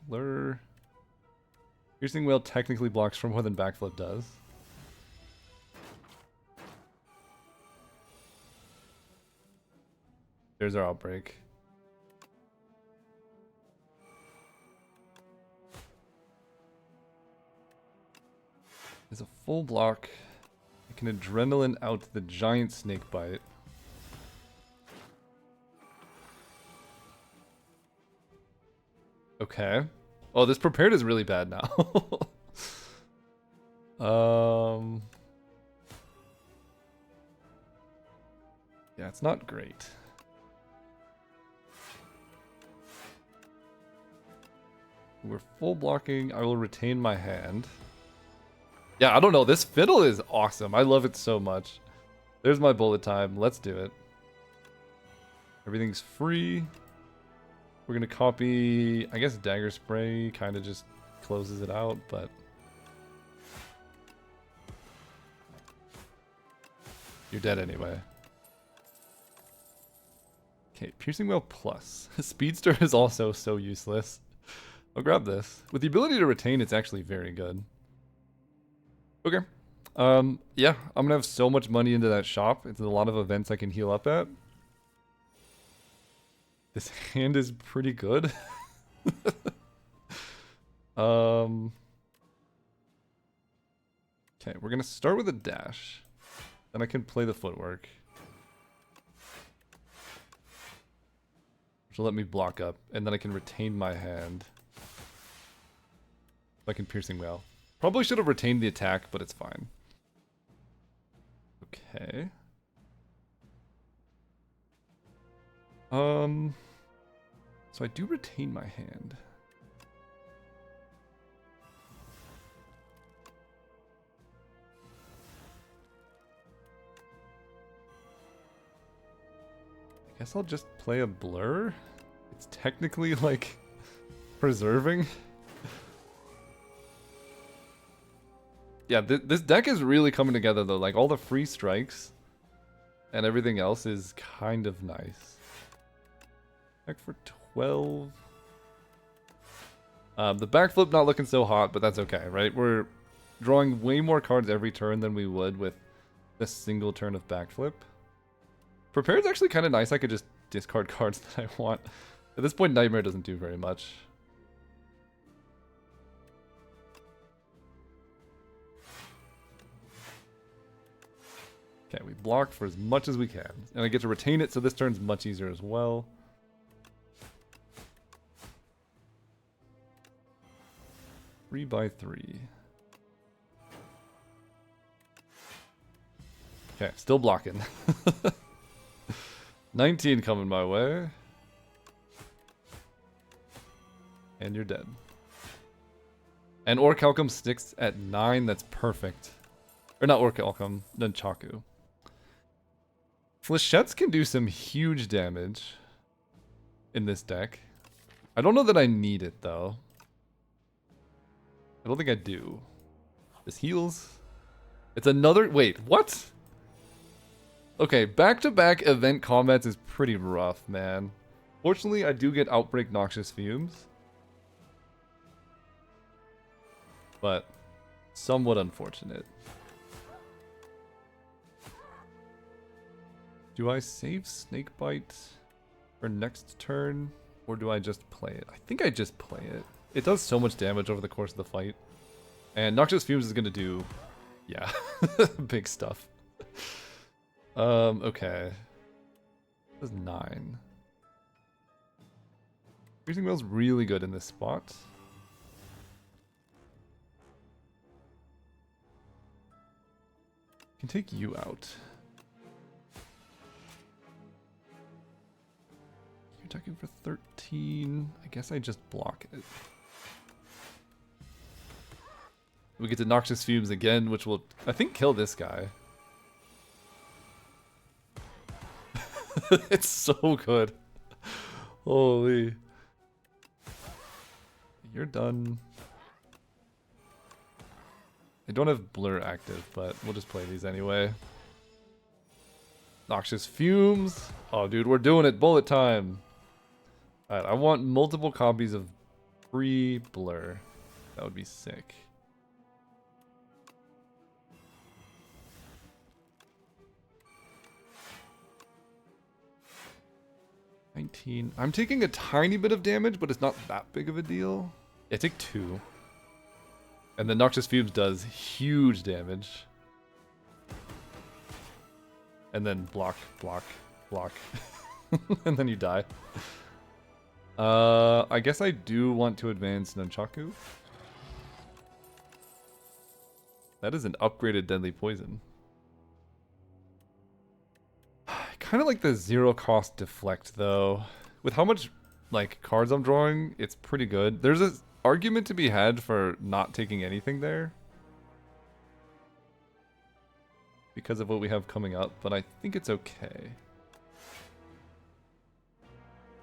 Blur. Piercing Wail technically blocks for more than Backflip does. There's our Outbreak. There's a full block. I can Adrenaline out the giant Snakebite. Okay. Oh, this prepared is really bad now. Yeah, it's not great. We're full blocking. I will retain my hand. Yeah, I don't know. This fiddle is awesome. I love it so much. There's my bullet time. Let's do it. Everything's free. We're going to copy, I guess, Dagger Spray kind of just closes it out, but... You're dead anyway. Okay, Piercing Wail plus. Speedster is also so useless. I'll grab this. With the ability to retain, it's actually very good. Okay. Yeah, I'm gonna have so much money into that shop. It's a lot of events I can heal up at. This hand is pretty good. Okay, we're gonna start with a dash. Then I can play the footwork. Which will let me block up, and then I can retain my hand. I can Piercing Wail. Probably should have retained the attack, but it's fine. Okay. So I do retain my hand. I guess I'll just play a Blur. It's technically like preserving. Yeah, this deck is really coming together though. Like all the free strikes and everything else is kind of nice. Deck for 12. The backflip not looking so hot, but that's okay, right? We're drawing way more cards every turn than we would with a single turn of backflip. Prepared's actually kind of nice. I could just discard cards that I want. At this point, Nightmare doesn't do very much. Okay, we block for as much as we can. And I get to retain it, so this turn's much easier as well. Three by 3. Okay, still blocking. 19 coming my way. And you're dead. And Orichalcum sticks at 9, that's perfect. Or not Orichalcum, Nunchaku. Flechettes can do some huge damage in this deck. I don't know that I need it, though. I don't think I do. This heals. It's another... Wait, what? Okay, back-to-back event combats is pretty rough, man. Fortunately, I do get Outbreak Noxious Fumes. But somewhat unfortunate. Do I save Snakebite for next turn? Or do I just play it? I think I just play it. It does so much damage over the course of the fight. And Noxious Fumes is going to do... Yeah, big stuff. Okay. That's 9. Piercing Well's really good in this spot. Can take you out. You're attacking for 13. I guess I just block it. We get to Noxious Fumes again, which will, I think, kill this guy. It's so good. Holy. You're done. I don't have Blur active, but we'll just play these anyway. Noxious Fumes. Oh, dude, we're doing it. Bullet time. Alright, I want multiple copies of free Blur. That would be sick. I'm taking a tiny bit of damage, but it's not that big of a deal. Yeah, I take 2. And the Noxious Fumes does huge damage. And then block, block, block. And then you die. I guess I do want to advance Nunchaku. That is an upgraded Deadly Poison. Kind of like the 0 cost deflect though. With how much like cards I'm drawing, it's pretty good. There's an argument to be had for not taking anything there because of what we have coming up, but I think it's okay.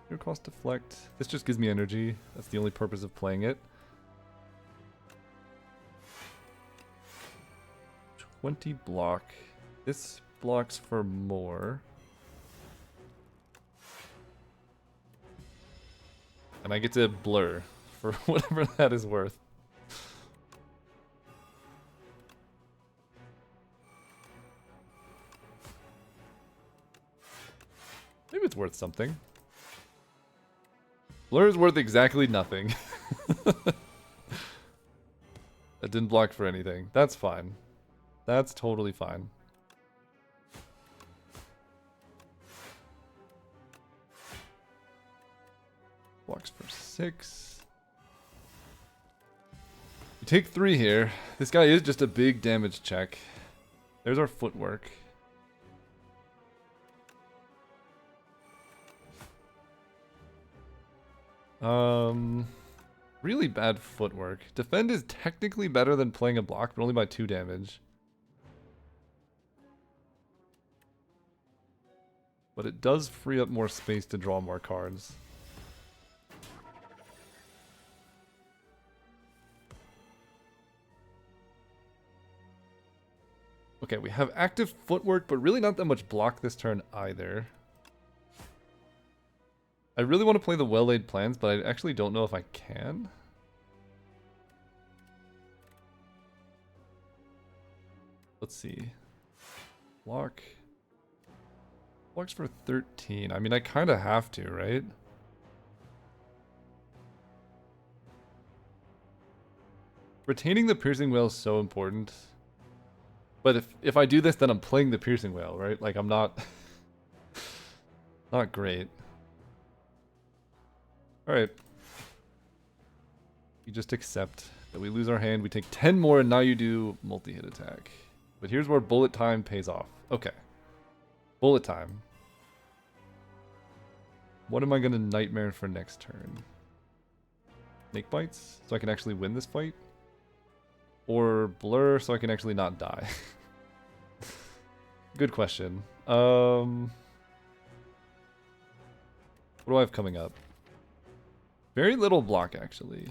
0 cost deflect. This just gives me energy. That's the only purpose of playing it. 20 block. This blocks for more. And I get to blur for whatever that is worth. Maybe it's worth something. Blur is worth exactly nothing. That didn't block for anything. That's fine. That's totally fine. Blocks for 6. You take 3 here. This guy is just a big damage check. There's our footwork. Really bad footwork. Defend is technically better than playing a block, but only by 2 damage. But it does free up more space to draw more cards. Okay, we have active footwork, but really not that much block this turn either. I really want to play the well-laid plans, but I actually don't know if I can. Let's see. Block. Blocks for 13. I mean, I kind of have to, right? Retaining the piercing whale is so important. But if I do this, then I'm playing the piercing whale, right? Like I'm not not great. All right. You just accept that we lose our hand. We take 10 more, and now you do multi-hit attack. But here's where bullet time pays off. Okay. Bullet time. What am I going to nightmare for next turn? Snakebites? So I can actually win this fight? Or blur so I can actually not die? Good question. What do I have coming up? Very little block, actually.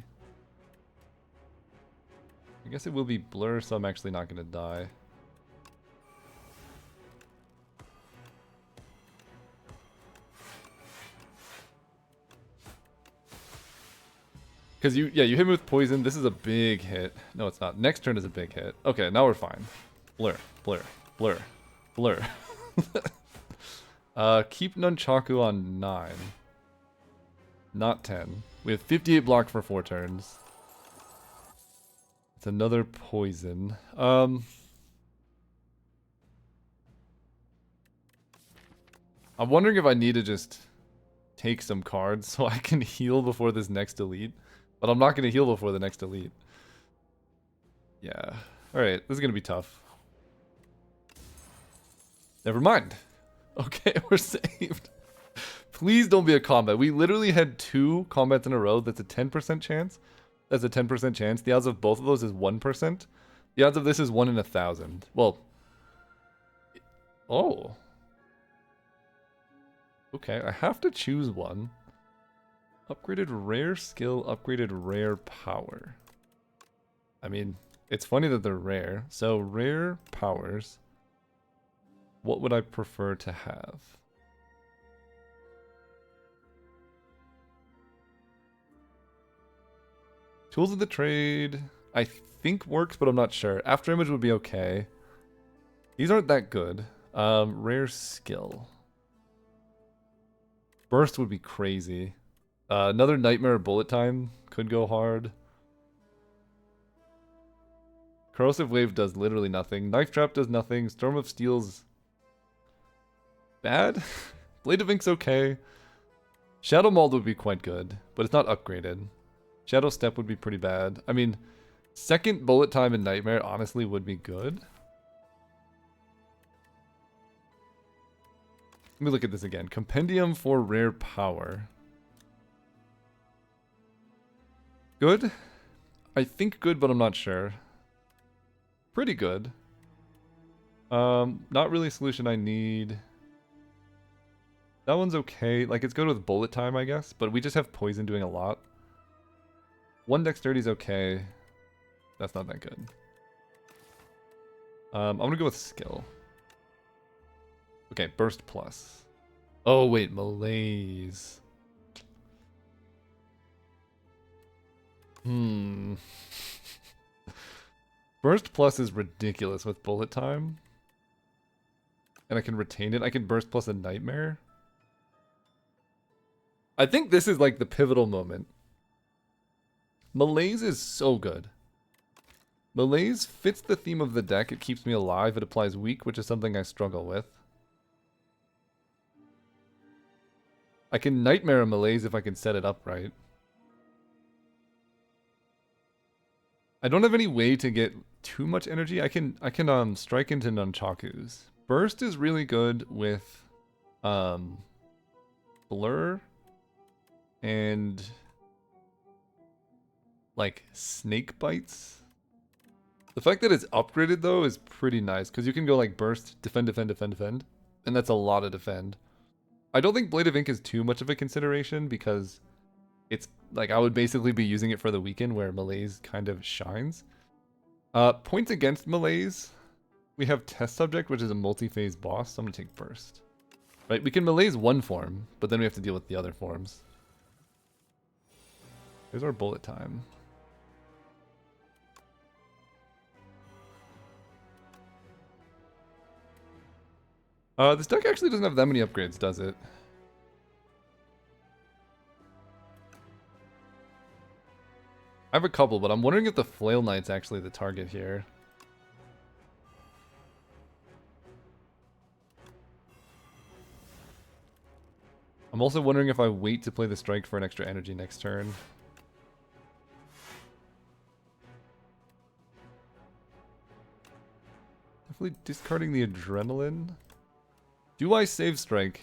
I guess it will be blur, so I'm actually not going to die. Because you hit me with poison. This is a big hit. No, it's not. Next turn is a big hit. Okay, now we're fine. Blur, blur, blur, blur. Keep Nunchaku on 9. Not 10. We have 58 block for 4 turns. It's another poison. I'm wondering if I need to just take some cards so I can heal before this next elite. But I'm not going to heal before the next elite. Yeah. Alright, this is going to be tough. Never mind. Okay, we're saved. Please don't be a combat. We literally had 2 combats in a row. That's a 10% chance. That's a 10% chance. The odds of both of those is 1%. The odds of this is 1 in 1,000. Well. Oh. Okay, I have to choose one. Upgraded rare skill, upgraded rare power. I mean, it's funny that they're rare. So, rare powers. What would I prefer to have? Tools of the trade, I think works, but I'm not sure. After image would be okay. These aren't that good. Rare skill. Burst would be crazy. Another nightmare bullet time could go hard. Corrosive wave does literally nothing. Knife trap does nothing. Storm of steel's bad. Blade of ink's okay. Shadow Mauled would be quite good, but it's not upgraded. Shadow Step would be pretty bad. I mean, second bullet time in Nightmare honestly would be good. Let me look at this again. Compendium for rare power. Good? I think good, but I'm not sure. Pretty good. Not really a solution I need. That one's okay. Like, it's good with bullet time, I guess, but we just have poison doing a lot. 1 dexterity is okay. That's not that good. I'm gonna go with skill. Okay, burst plus. Oh wait, malaise. Burst plus is ridiculous with bullet time. And I can retain it. I can burst plus a nightmare. I think this is like the pivotal moment. Malaise is so good. Malaise fits the theme of the deck. It keeps me alive. It applies weak, which is something I struggle with. I can nightmare a Malaise if I can set it up right. I don't have any way to get too much energy. I can strike into Nunchakus. Burst is really good with Blur and like Snakebites. The fact that it's upgraded though is pretty nice because you can go like burst, defend, defend, defend, defend, and that's a lot of defend. I don't think Blade of Ink is too much of a consideration because it's like I would basically be using it for the weekend where Malaise kind of shines. Points against Malaise. We have Test Subject, which is a multi-phase boss, so I'm gonna take Burst. Right, we can Malaise one form, but then we have to deal with the other forms. Here's our bullet time. This deck actually doesn't have that many upgrades, does it? I have a couple, but I'm wondering if the Flail Knight's actually the target here. I'm also wondering if I wait to play the strike for an extra energy next turn. Definitely discarding the adrenaline. Do I save strike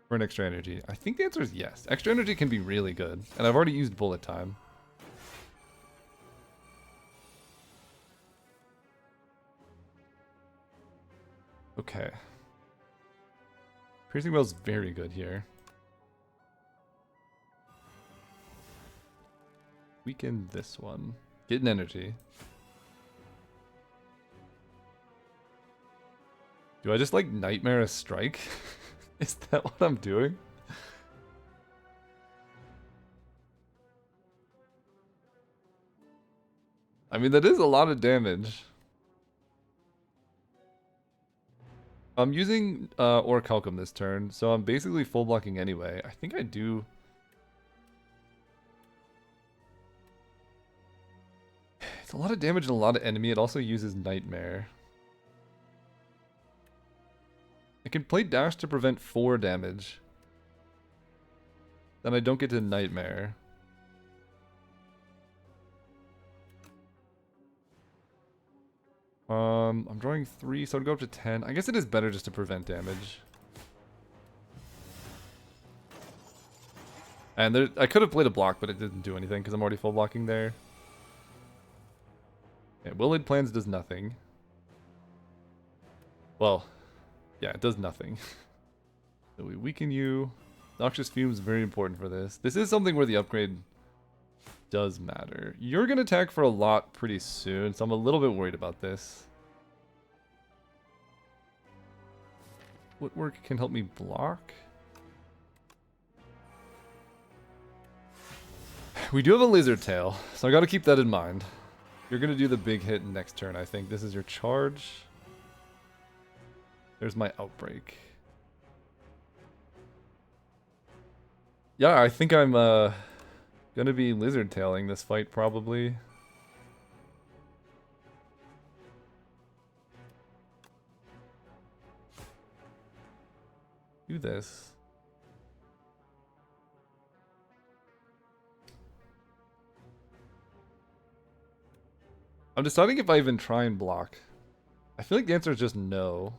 for an extra energy? I think the answer is yes. Extra energy can be really good, and I've already used bullet time. Okay. Piercing Well's very good here. Weaken this one. Get an energy. Do I just like Nightmare a strike? Is that what I'm doing? I mean, that is a lot of damage. I'm using Orichalcum this turn, so I'm basically full blocking anyway. I think I do... It's a lot of damage and a lot of enemy. It also uses Nightmare. I can play Dash to prevent 4 damage. Then I don't get to Nightmare. I'm drawing 3, so I'd go up to 10. I guess it is better just to prevent damage. And there, I could have played a block, but it didn't do anything because I'm already full blocking there. Okay, Will-Aid Plans does nothing. Well, yeah, it does nothing. So we weaken you. Noxious Fume is very important for this. This is something where the upgrade does matter. You're going to attack for a lot pretty soon, so I'm a little bit worried about this. Footwork can help me block. We do have a Lizard Tail, so I got to keep that in mind. You're going to do the big hit next turn, I think. This is your charge. There's my Outbreak. Yeah, I think I'm gonna be Lizard Tailing this fight, probably. Do this. I'm deciding if I even try and block. I feel like the answer is just no.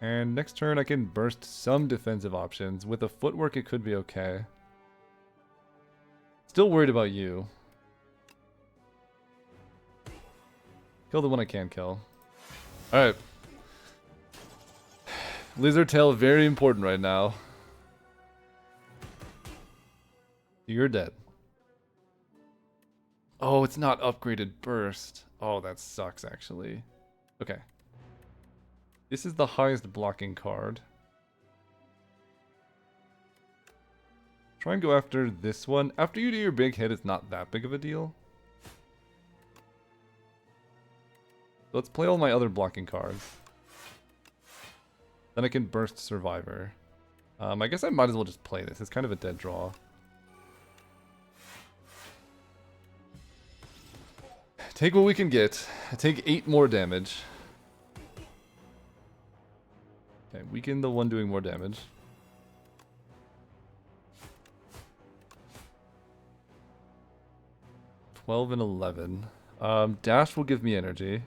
And next turn I can burst some defensive options. With a Footwork it could be okay. Still worried about you. Kill the one I can kill. Alright. Lizard Tail, very important right now. You're dead. Oh, it's not upgraded burst. Oh, that sucks actually. Okay. This is the highest blocking card. Try and go after this one. After you do your big hit, it's not that big of a deal. Let's play all my other blocking cards. Then I can burst Survivor. I guess I might as well just play this. It's kind of a dead draw. Take what we can get. Take 8 more damage. Okay, weaken the one doing more damage. $12 and $11. Dash will give me energy.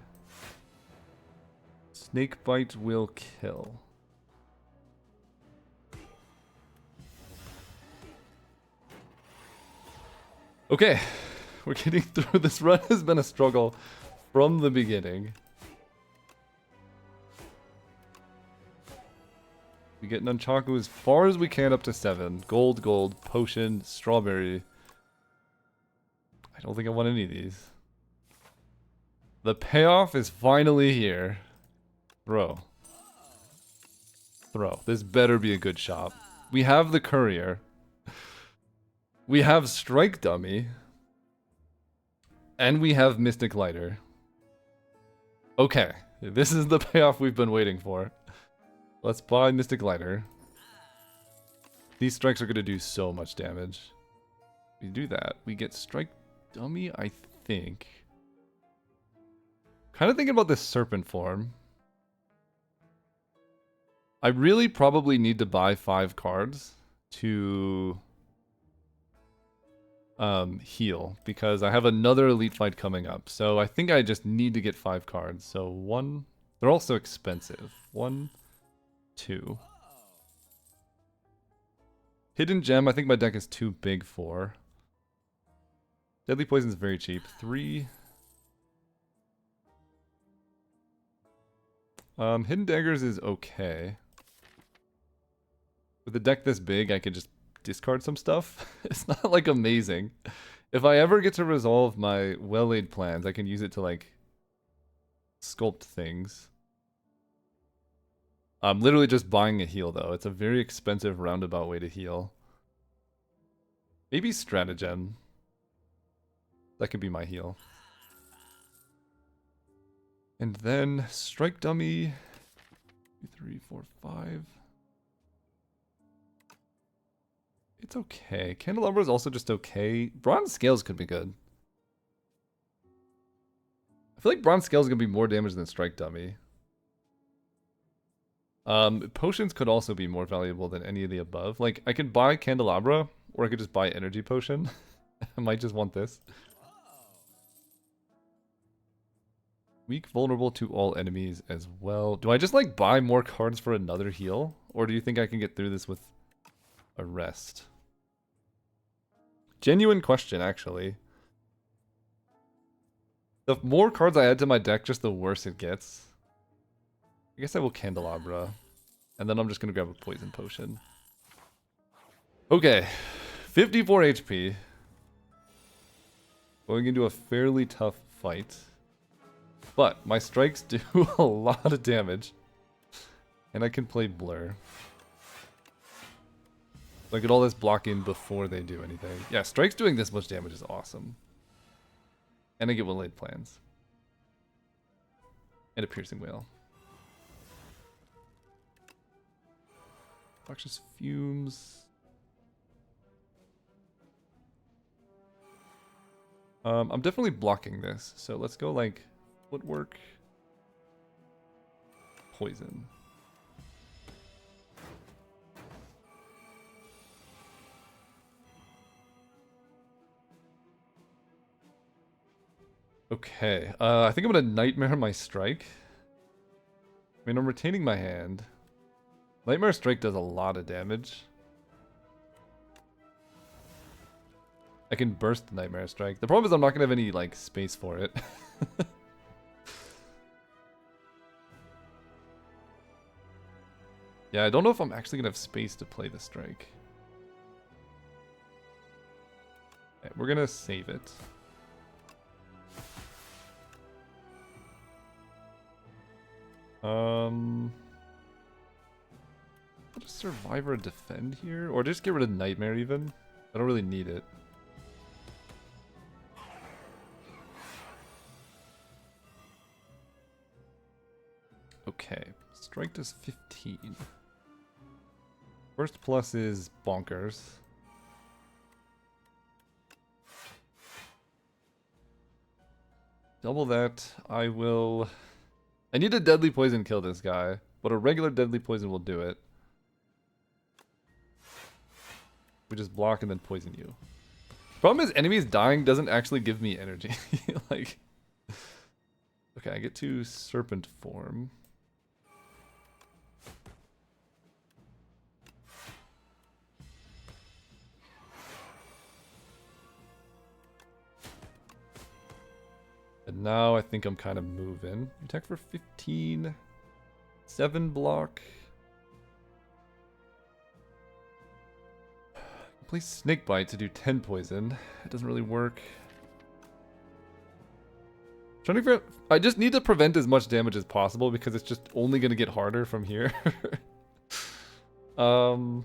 Snakebite will kill. Okay, we're getting through. This run has been a struggle from the beginning. We get Nunchaku as far as we can up to 7. Gold, gold, potion, strawberry. I don't think I want any of these. The payoff is finally here. Throw. Throw. This better be a good shop. We have the courier. We have Strike Dummy. And we have Mystic Lighter. Okay. This is the payoff we've been waiting for. Let's buy Mystic Lighter. These strikes are going to do so much damage. We do that. We get strike dummy, I think. Kind of thinking about this serpent form. I really probably need to buy 5 cards to heal, because I have another elite fight coming up. So I think I just need to get 5 cards. So 1, they're also expensive. 1, 2. Hidden gem, I think my deck is too big for. Deadly poison is very cheap. 3. Hidden daggers is okay. With a deck this big, I could just discard some stuff. It's not like amazing. If I ever get to resolve my well-laid plans, I can use it to like sculpt things. I'm literally just buying a heal though. It's a very expensive roundabout way to heal. Maybe stratagem. That could be my heal. And then strike dummy. 2, 3, 4, 5. It's okay. Candelabra is also just okay. Bronze scales could be good. I feel like bronze scales is gonna be more damage than strike dummy. Potions could also be more valuable than any of the above. Like, I could buy candelabra, or I could just buy energy potion. I might just want this. Weak, vulnerable to all enemies as well. Do I just like buy more cards for another heal? Or do you think I can get through this with a rest? Genuine question, actually. The more cards I add to my deck, just the worse it gets. I guess I will candelabra. And then I'm just going to grab a poison potion. Okay. 54 HP. Going into a fairly tough fight. But my strikes do a lot of damage. And I can play Blur. So I get all this block in before they do anything. Yeah, strikes doing this much damage is awesome. And I get well-laid plans. And a piercing whale. Noxious fumes. I'm definitely blocking this. So let's go like footwork. Poison. Okay, I think I'm gonna Nightmare my strike. I mean, I'm retaining my hand. Nightmare strike does a lot of damage. I can burst the Nightmare strike. The problem is I'm not gonna have any, like, space for it. Yeah, I don't know if I'm actually gonna have space to play the strike. Okay, we're gonna save it. I'll just survive or defend here, or just get rid of Nightmare even. I don't really need it. Okay, strike does 15. First plus is bonkers. Double that, I will... I need a deadly poison to kill this guy, but a regular deadly poison will do it. We just block and then poison you. Problem is, enemies dying doesn't actually give me energy. Like, okay, I get to serpent form. And now I think I'm kind of moving. Attack for 15. 7 block. Play Snakebite to do 10 poison. It doesn't really work. Trying to figure out, I just need to prevent as much damage as possible because it's just only going to get harder from here. Dash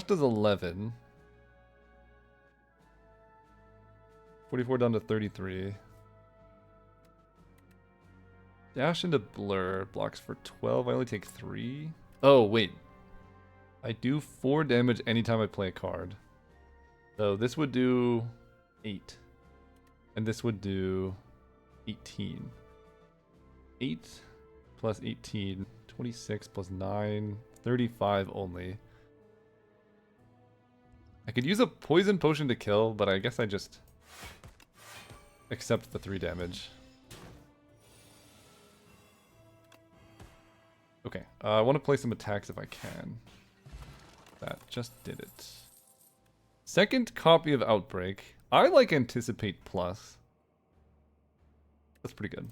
does 11. 44 down to 33. Dash into Blur. Blocks for 12. I only take 3. Oh, wait. I do 4 damage anytime I play a card. So this would do 8. And this would do 18. 8 plus 18, 26 plus 9, 35 only. I could use a poison potion to kill, but I guess I just accept the 3 damage. Okay, I want to play some attacks if I can. That just did it. Second copy of Outbreak. I like Anticipate Plus. That's pretty good.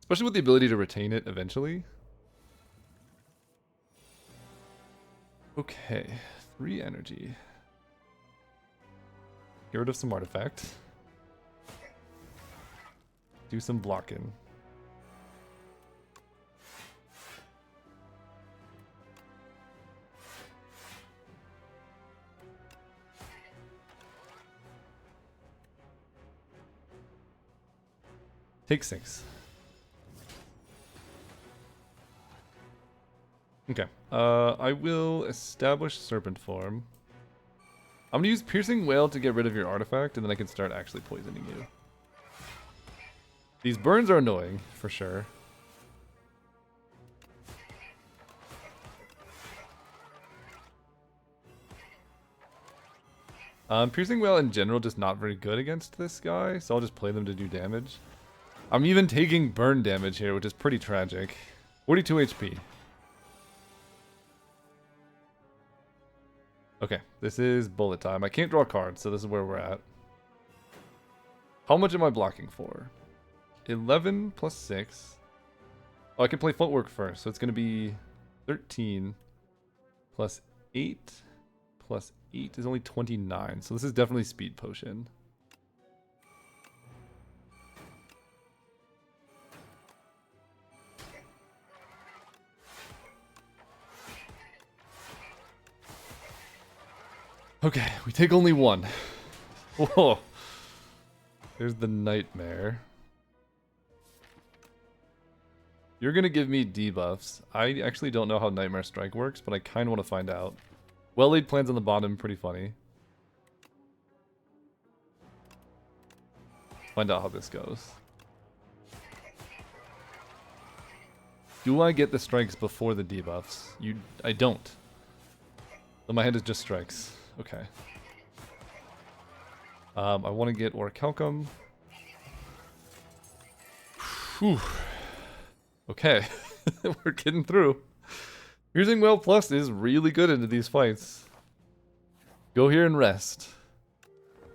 Especially with the ability to retain it eventually. Okay, 3 energy. Get rid of some artifact. Do some blocking. Take 6. Okay. I will establish Serpent Form. I'm gonna use Piercing Wail to get rid of your artifact, and then I can start actually poisoning you. These burns are annoying, for sure. Piercing Wail in general just not very good against this guy, so I'll just play them to do damage. I'm even taking burn damage here, which is pretty tragic. 42 HP. Okay, this is bullet time. I can't draw cards, so this is where we're at. How much am I blocking for? 11 plus 6. Oh, I can play footwork first, so it's going to be 13 plus 8 plus 8 is only 29. So this is definitely speed potion. Okay, we take only 1. Whoa. There's the nightmare. You're gonna give me debuffs. I actually don't know how Nightmare Strike works, but I kind of want to find out. Well-laid plans on the bottom, pretty funny. Find out how this goes. Do I get the strikes before the debuffs? I don't. So my hand is just strikes. Okay. I want to get Orichalcum. Whew. Okay. We're getting through. Piercing Wail Plus is really good into these fights. Go here and rest.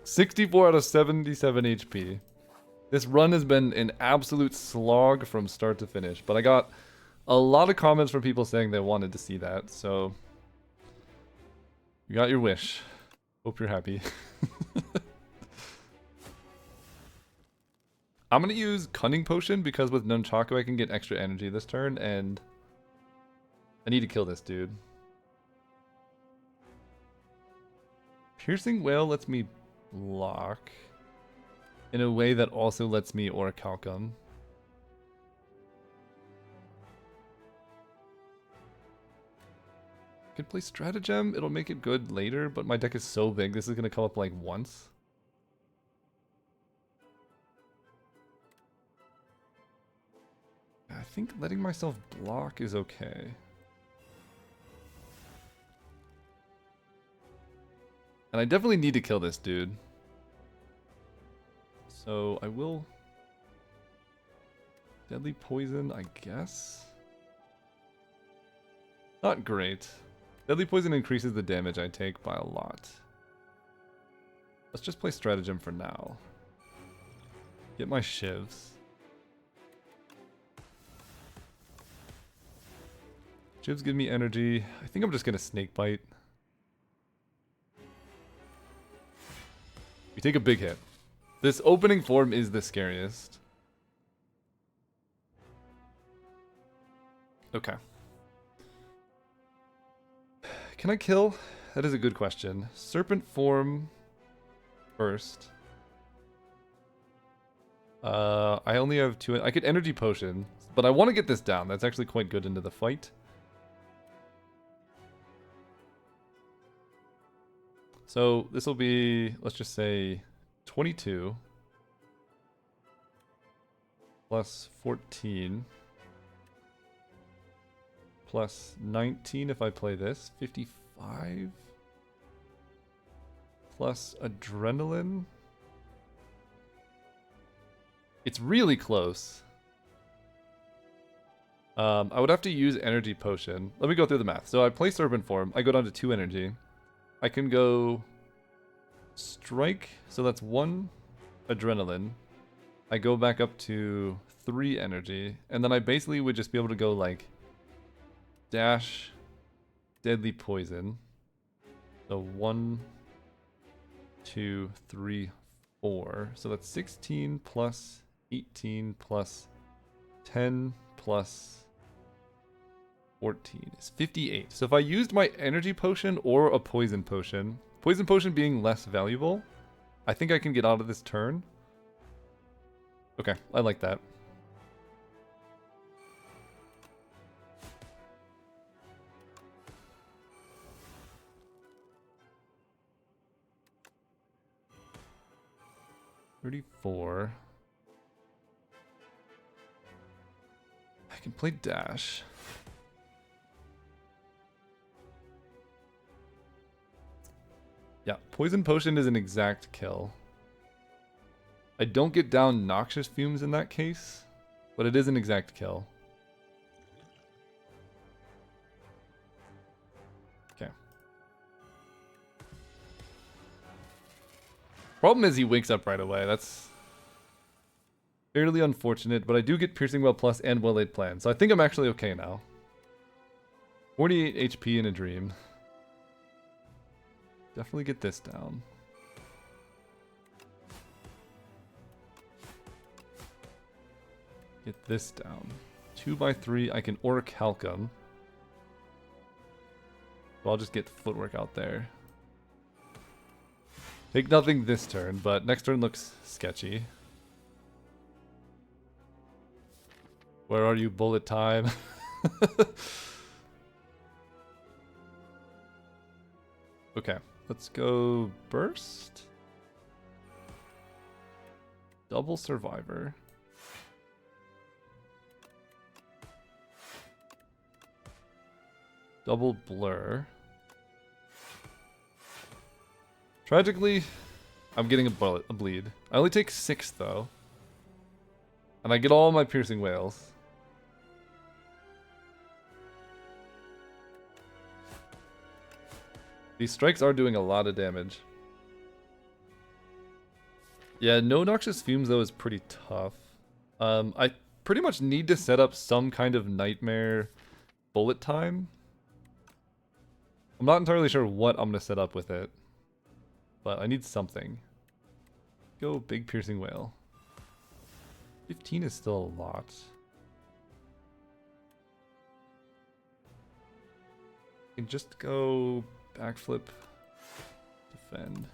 64 out of 77 HP. This run has been an absolute slog from start to finish, but I got a lot of comments from people saying they wanted to see that, so you got your wish. Hope you're happy. I'm going to use Cunning Potion because with Nunchaku I can get extra energy this turn, and I need to kill this dude. Piercing Wail lets me block in a way that also lets me Orichalcum. I could play Stratagem, it'll make it good later, but my deck is so big this is going to come up like once. I think letting myself block is okay. And I definitely need to kill this dude. So I will... Deadly Poison, I guess? Not great. Deadly Poison increases the damage I take by a lot. Let's just play Stratagem for now. Get my shivs. Shivs give me energy. I think I'm just gonna Snakebite. We take a big hit. This opening form is the scariest. Okay. Can I kill? That is a good question. Serpent form first. I only have 2. I could energy potion, but I want to get this down. That's actually quite good into the fight. So this will be, let's just say 22 plus 14 plus 19 if I play this, 55 plus adrenaline. It's really close. I would have to use energy potion. Let me go through the math. So I play serpent form. I go down to 2 energy. I can go strike. So that's 1 adrenaline. I go back up to 3 energy. And then I basically would just be able to go like dash deadly poison. So 1, 2, 3, 4. So that's 16 plus 18 plus 10 plus 14 is 58. So if I used my energy potion or a poison potion being less valuable, I think I can get out of this turn. Okay, I like that. $34. I can play dash. Yeah, poison potion is an exact kill. I don't get down noxious fumes in that case, but it is an exact kill. Okay. Problem is he wakes up right away. That's fairly unfortunate, but I do get Piercing Well Plus and Well Laid Plan, so I think I'm actually okay now. 48 HP in a dream. Definitely get this down. Get this down. 2x3, I can Orichalcum. So I'll just get footwork out there. Take nothing this turn, but next turn looks sketchy. Where are you, bullet time? Okay, let's go burst. Double survivor. Double blur. Tragically, I'm getting a bleed. I only take 6 though. And I get all my piercing whales. These strikes are doing a lot of damage. Yeah, no noxious fumes though is pretty tough. I pretty much need to set up some kind of nightmare bullet time. I'm not entirely sure what I'm going to set up with it, but I need something. Go big piercing whale. 15 is still a lot. I can just go backflip, defend.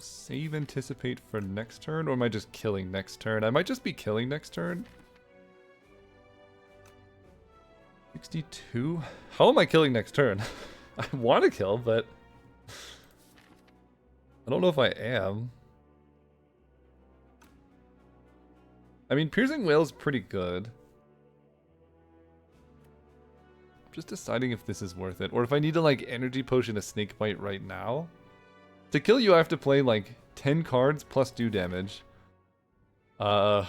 Save anticipate for next turn, or am I just killing next turn? I might just be killing next turn. 62? How am I killing next turn? I want to kill, but I don't know if I am. I mean, piercing whale is pretty good. I'm just deciding if this is worth it, or if I need to like energy potion a snakebite right now. To kill you, I have to play like 10 cards plus do damage. So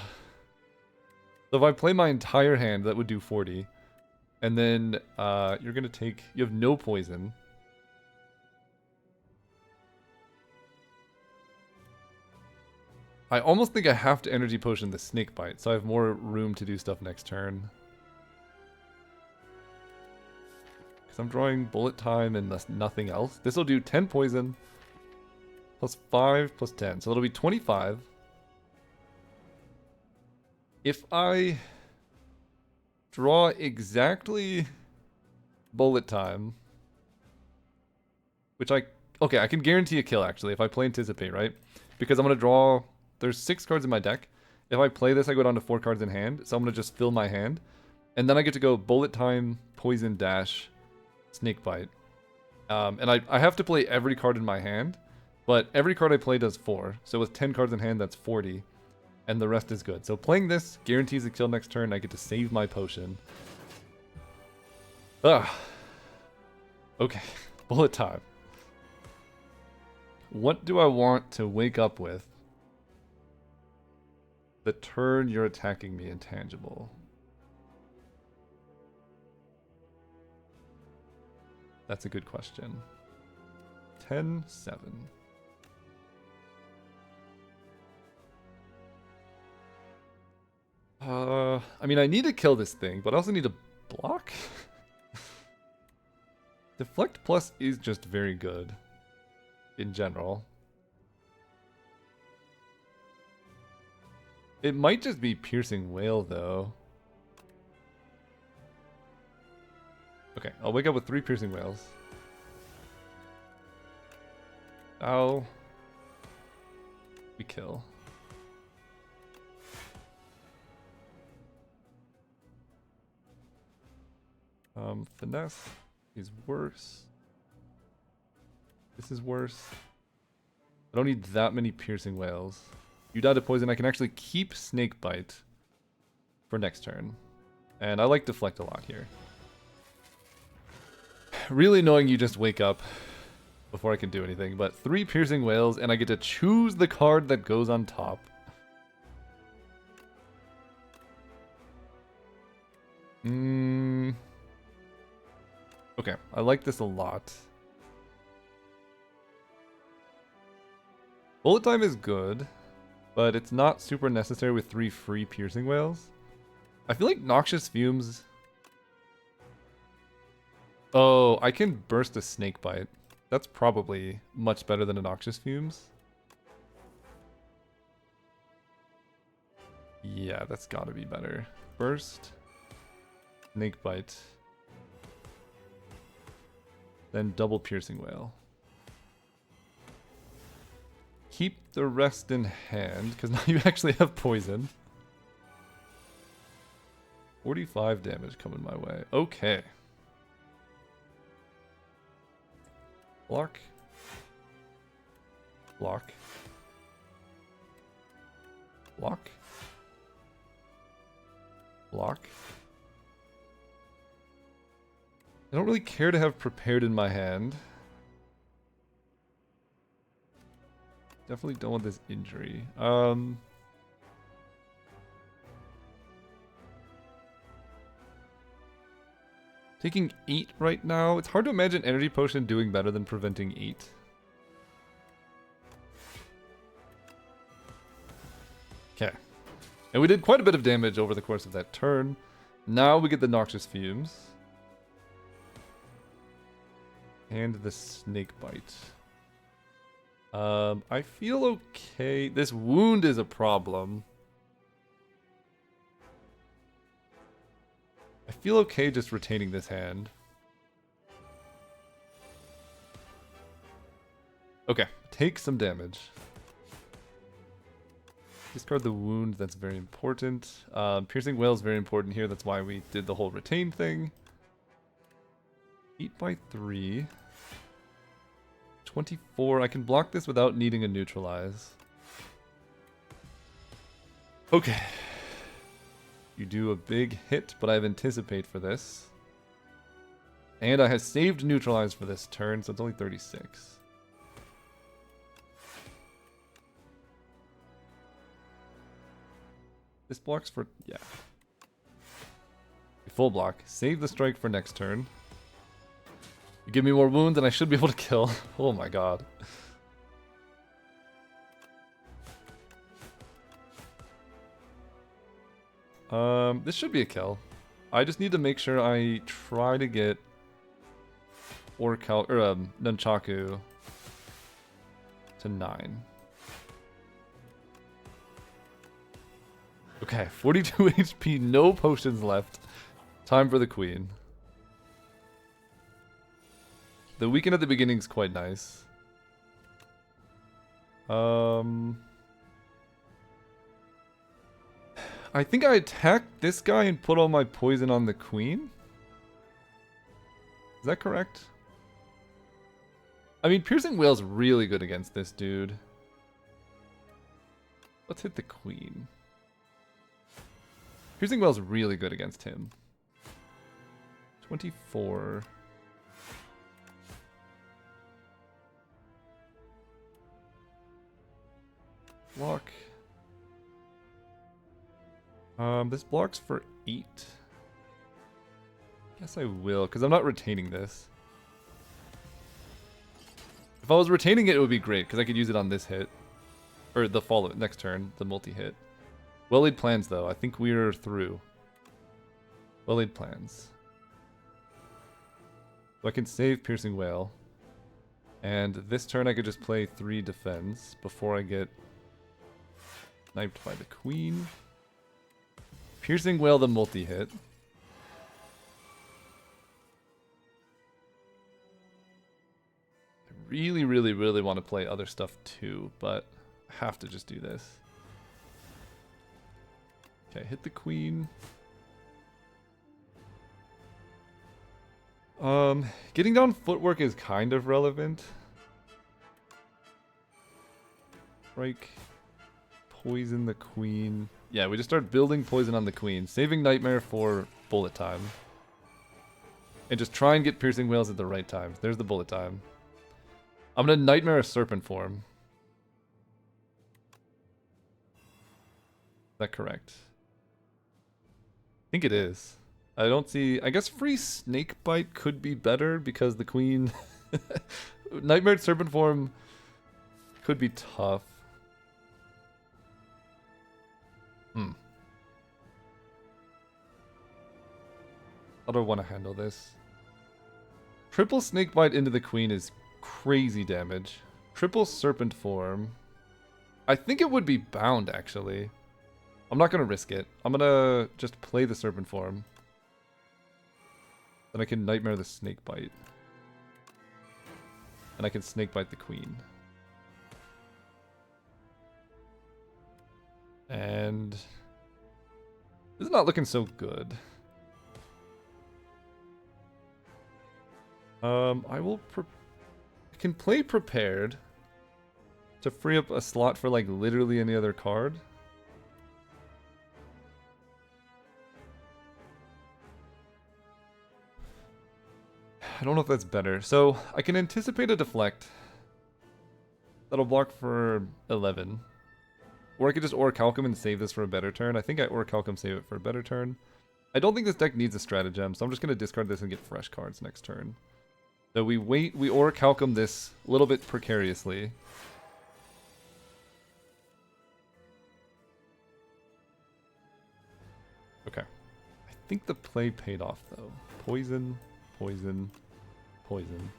if I play my entire hand, that would do 40. And then you're gonna take. You have no poison. I almost think I have to energy potion the snakebite, so I have more room to do stuff next turn. Because I'm drawing bullet time and nothing else. This will do 10 poison. Plus 5 plus 10. So it'll be 25. If I draw exactly bullet time, which I can guarantee a kill actually if I play anticipate, right? Because I'm going to draw, there's 6 cards in my deck. If I play this, I go down to 4 cards in hand. So I'm going to just fill my hand. And then I get to go bullet time, poison dash, snakebite. And I have to play every card in my hand, but every card I play does 4. So with 10 cards in hand, that's 40. And the rest is good. So playing this guarantees a kill next turn. I get to save my potion. Ugh. Okay, bullet time. What do I want to wake up with the turn you're attacking me intangible? That's a good question. 10-7. I mean, I need to kill this thing, but I also need to block. Deflect plus is just very good in general. It might just be Piercing Wail, though. Okay, I'll wake up with 3 Piercing Wails. Ow. We kill. Finesse is worse. This is worse. I don't need that many Piercing Wails. You die to poison, I can actually keep Snakebite for next turn. And I like Deflect a lot here. Really annoying you just wake up before I can do anything, but 3 Piercing Wails and I get to choose the card that goes on top. Okay, I like this a lot. Bullet time is good, but it's not super necessary with 3 free Piercing Wails. I feel like Noxious Fumes... Oh, I can burst a Snakebite. That's probably much better than a Noxious Fumes. Yeah, that's gotta be better. Burst. Snakebite. Then double Piercing Wail. Keep the rest in hand, because now you actually have poison. 45 damage coming my way. Okay. Block. Block. Block. Block. I don't really care to have prepared in my hand. Definitely don't want this injury. Taking 8 right now. It's hard to imagine Energy Potion doing better than preventing 8. Okay. And we did quite a bit of damage over the course of that turn. Now we get the Noxious Fumes. And the Snakebite. I feel okay. This wound is a problem. I feel okay just retaining this hand. Okay, take some damage. Discard the wound, that's very important. Piercing Wail is very important here, that's why we did the whole retain thing. 8 by 3. 24, I can block this without needing a neutralize. Okay. You do a big hit, but I have anticipate for this. And I have saved neutralize for this turn, so it's only 36. This blocks for... yeah. Full block. Save the strike for next turn. You give me more wounds and I should be able to kill. Oh my god. This should be a kill. I just need to make sure I try to get Nunchaku to 9. Okay, 42 HP, no potions left. Time for the queen. The weaken at the beginning is quite nice. I think I attacked this guy and put all my poison on the queen? Is that correct? I mean, Piercing Whale's really good against this dude. Let's hit the queen. Piercing Whale's really good against him. 24. Block. This blocks for 8. Guess I will, because I'm not retaining this. If I was retaining it, it would be great, because I could use it on this hit. Or the next turn, the multi-hit. Well-laid plans, though. I think we're through. Well-laid plans. So I can save Piercing Whale. And this turn I could just play 3 defense before I get sniped by the queen. Piercing Whale the multi-hit. I really, really, really want to play other stuff too, but I have to just do this. Okay, hit the queen. Getting down footwork is kind of relevant. Strike. Poison the queen. Yeah, we just start building poison on the queen. Saving Nightmare for bullet time. And just try and get Piercing Whales at the right times. There's the bullet time. I'm gonna Nightmare a Serpent form. Is that correct? I think it is. I don't see... I guess free Snakebite could be better because the queen... Nightmare Serpent form could be tough. How do I want to handle this? Triple Snakebite into the queen is crazy damage. Triple Serpent form. I think it would be bound, actually. I'm not going to risk it. I'm going to just play the Serpent form. Then I can Nightmare the Snakebite. And I can Snakebite the queen. And... this is not looking so good. I can play Prepared to free up a slot for like literally any other card. I don't know if that's better. So I can anticipate a deflect. That'll block for 11. Or I could just Orichalcum and save this for a better turn. I think I Orichalcum save it for a better turn. I don't think this deck needs a stratagem, so I'm just going to discard this and get fresh cards next turn. So we wait, we Orichalcum this a little bit precariously. Okay. I think the play paid off, though. Poison, poison, poison.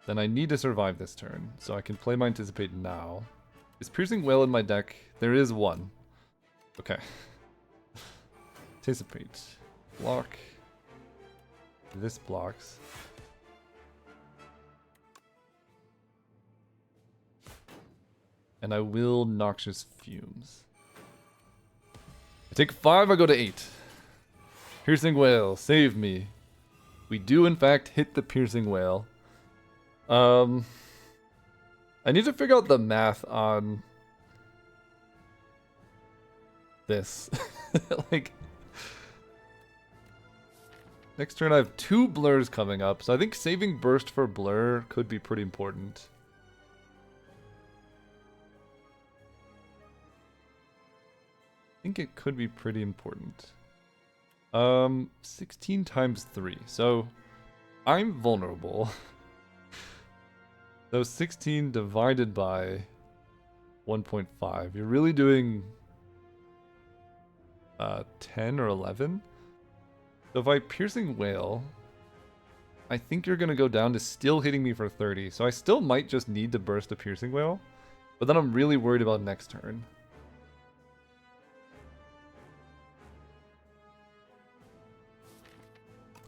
Then I need to survive this turn, so I can play my Anticipate now. Is Piercing Whale in my deck? There is one. Okay. Anticipate. Block. This blocks. And I will Noxious Fumes. I take 5, I go to 8. Piercing Whale, save me. We do in fact hit the Piercing Whale. I need to figure out the math on this. Like, next turn I have 2 blurs coming up, so I think saving Burst for blur could be pretty important. I think it could be pretty important. 16 times 3, so I'm vulnerable. So 16 divided by 1.5. You're really doing 10 or 11? So if I Piercing Whale, I think you're going to go down to still hitting me for 30. So I still might just need to burst a Piercing Whale. But then I'm really worried about next turn.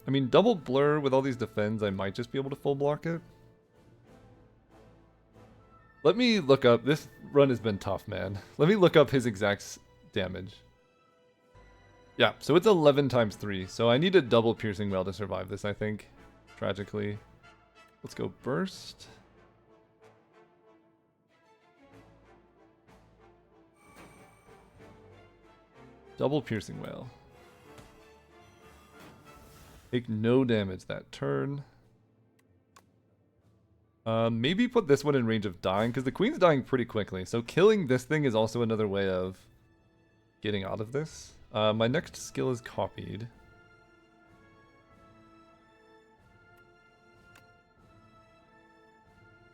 I mean, double blur with all these defends, I might just be able to full block it. Let me look up. This run has been tough, man. Let me look up his exact damage. Yeah, so it's 11 times 3. So I need a double piercing well to survive this, I think. Tragically. Let's go burst. Double piercing whale. Take no damage that turn. Maybe put this one in range of dying, because the queen's dying pretty quickly. So killing this thing is also another way of getting out of this. My next skill is copied.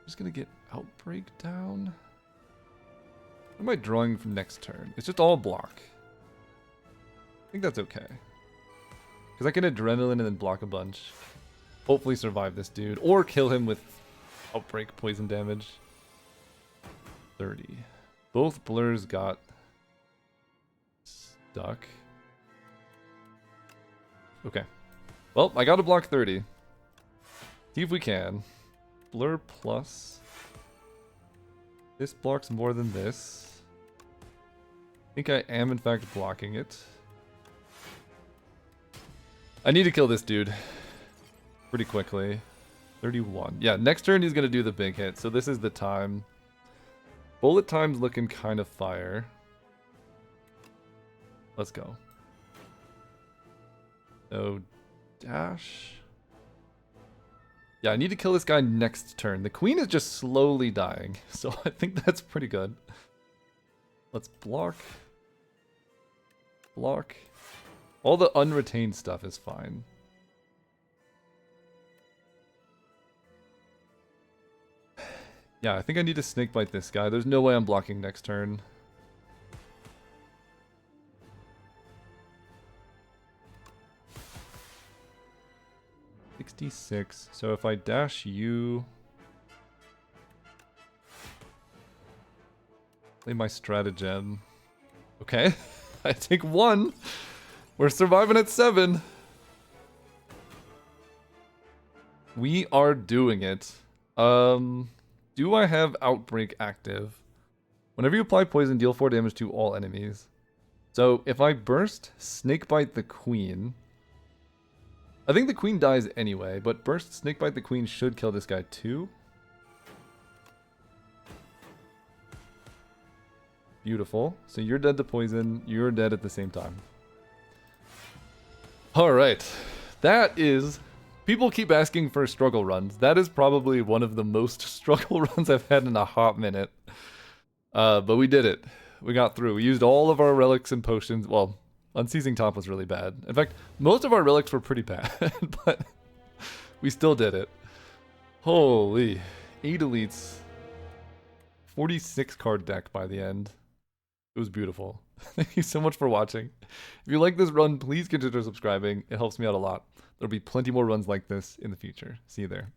Just gonna get outbreak down. What am I drawing from next turn? It's just all block. I think that's okay. Because I can adrenaline and then block a bunch. Hopefully survive this dude. Or kill him with outbreak poison damage. 30. Both blurs got stuck. Okay. Well, I gotta block 30. See if we can. Blur plus. This blocks more than this. I think I am in fact blocking it. I need to kill this dude pretty quickly. 31. Yeah, next turn he's gonna do the big hit, so this is the time. Bullet time's looking kind of fire. Let's go. So, dash. Yeah, I need to kill this guy next turn. The queen is just slowly dying, so I think that's pretty good. Let's block. Block. All the unretained stuff is fine. Yeah, I think I need to snakebite this guy. There's no way I'm blocking next turn. $66. So if I dash you, play my stratagem. Okay, I take 1. We're surviving at 7. We are doing it. Do I have Outbreak active? Whenever you apply poison, deal 4 damage to all enemies. So if I burst Snakebite the Queen, I think the Queen dies anyway, but burst Snakebite the Queen should kill this guy too. Beautiful. So you're dead to poison, you're dead at the same time. Alright. That is... People keep asking for struggle runs. That is probably one of the most struggle runs I've had in a hot minute. But we did it. We got through. We used all of our relics and potions. Well, Unceasing Top was really bad. In fact, most of our relics were pretty bad. But we still did it. Holy. 8 elites. 46 card deck by the end. It was beautiful. Thank you so much for watching. If you like this run, please consider subscribing. It helps me out a lot. There'll be plenty more runs like this in the future. See you there.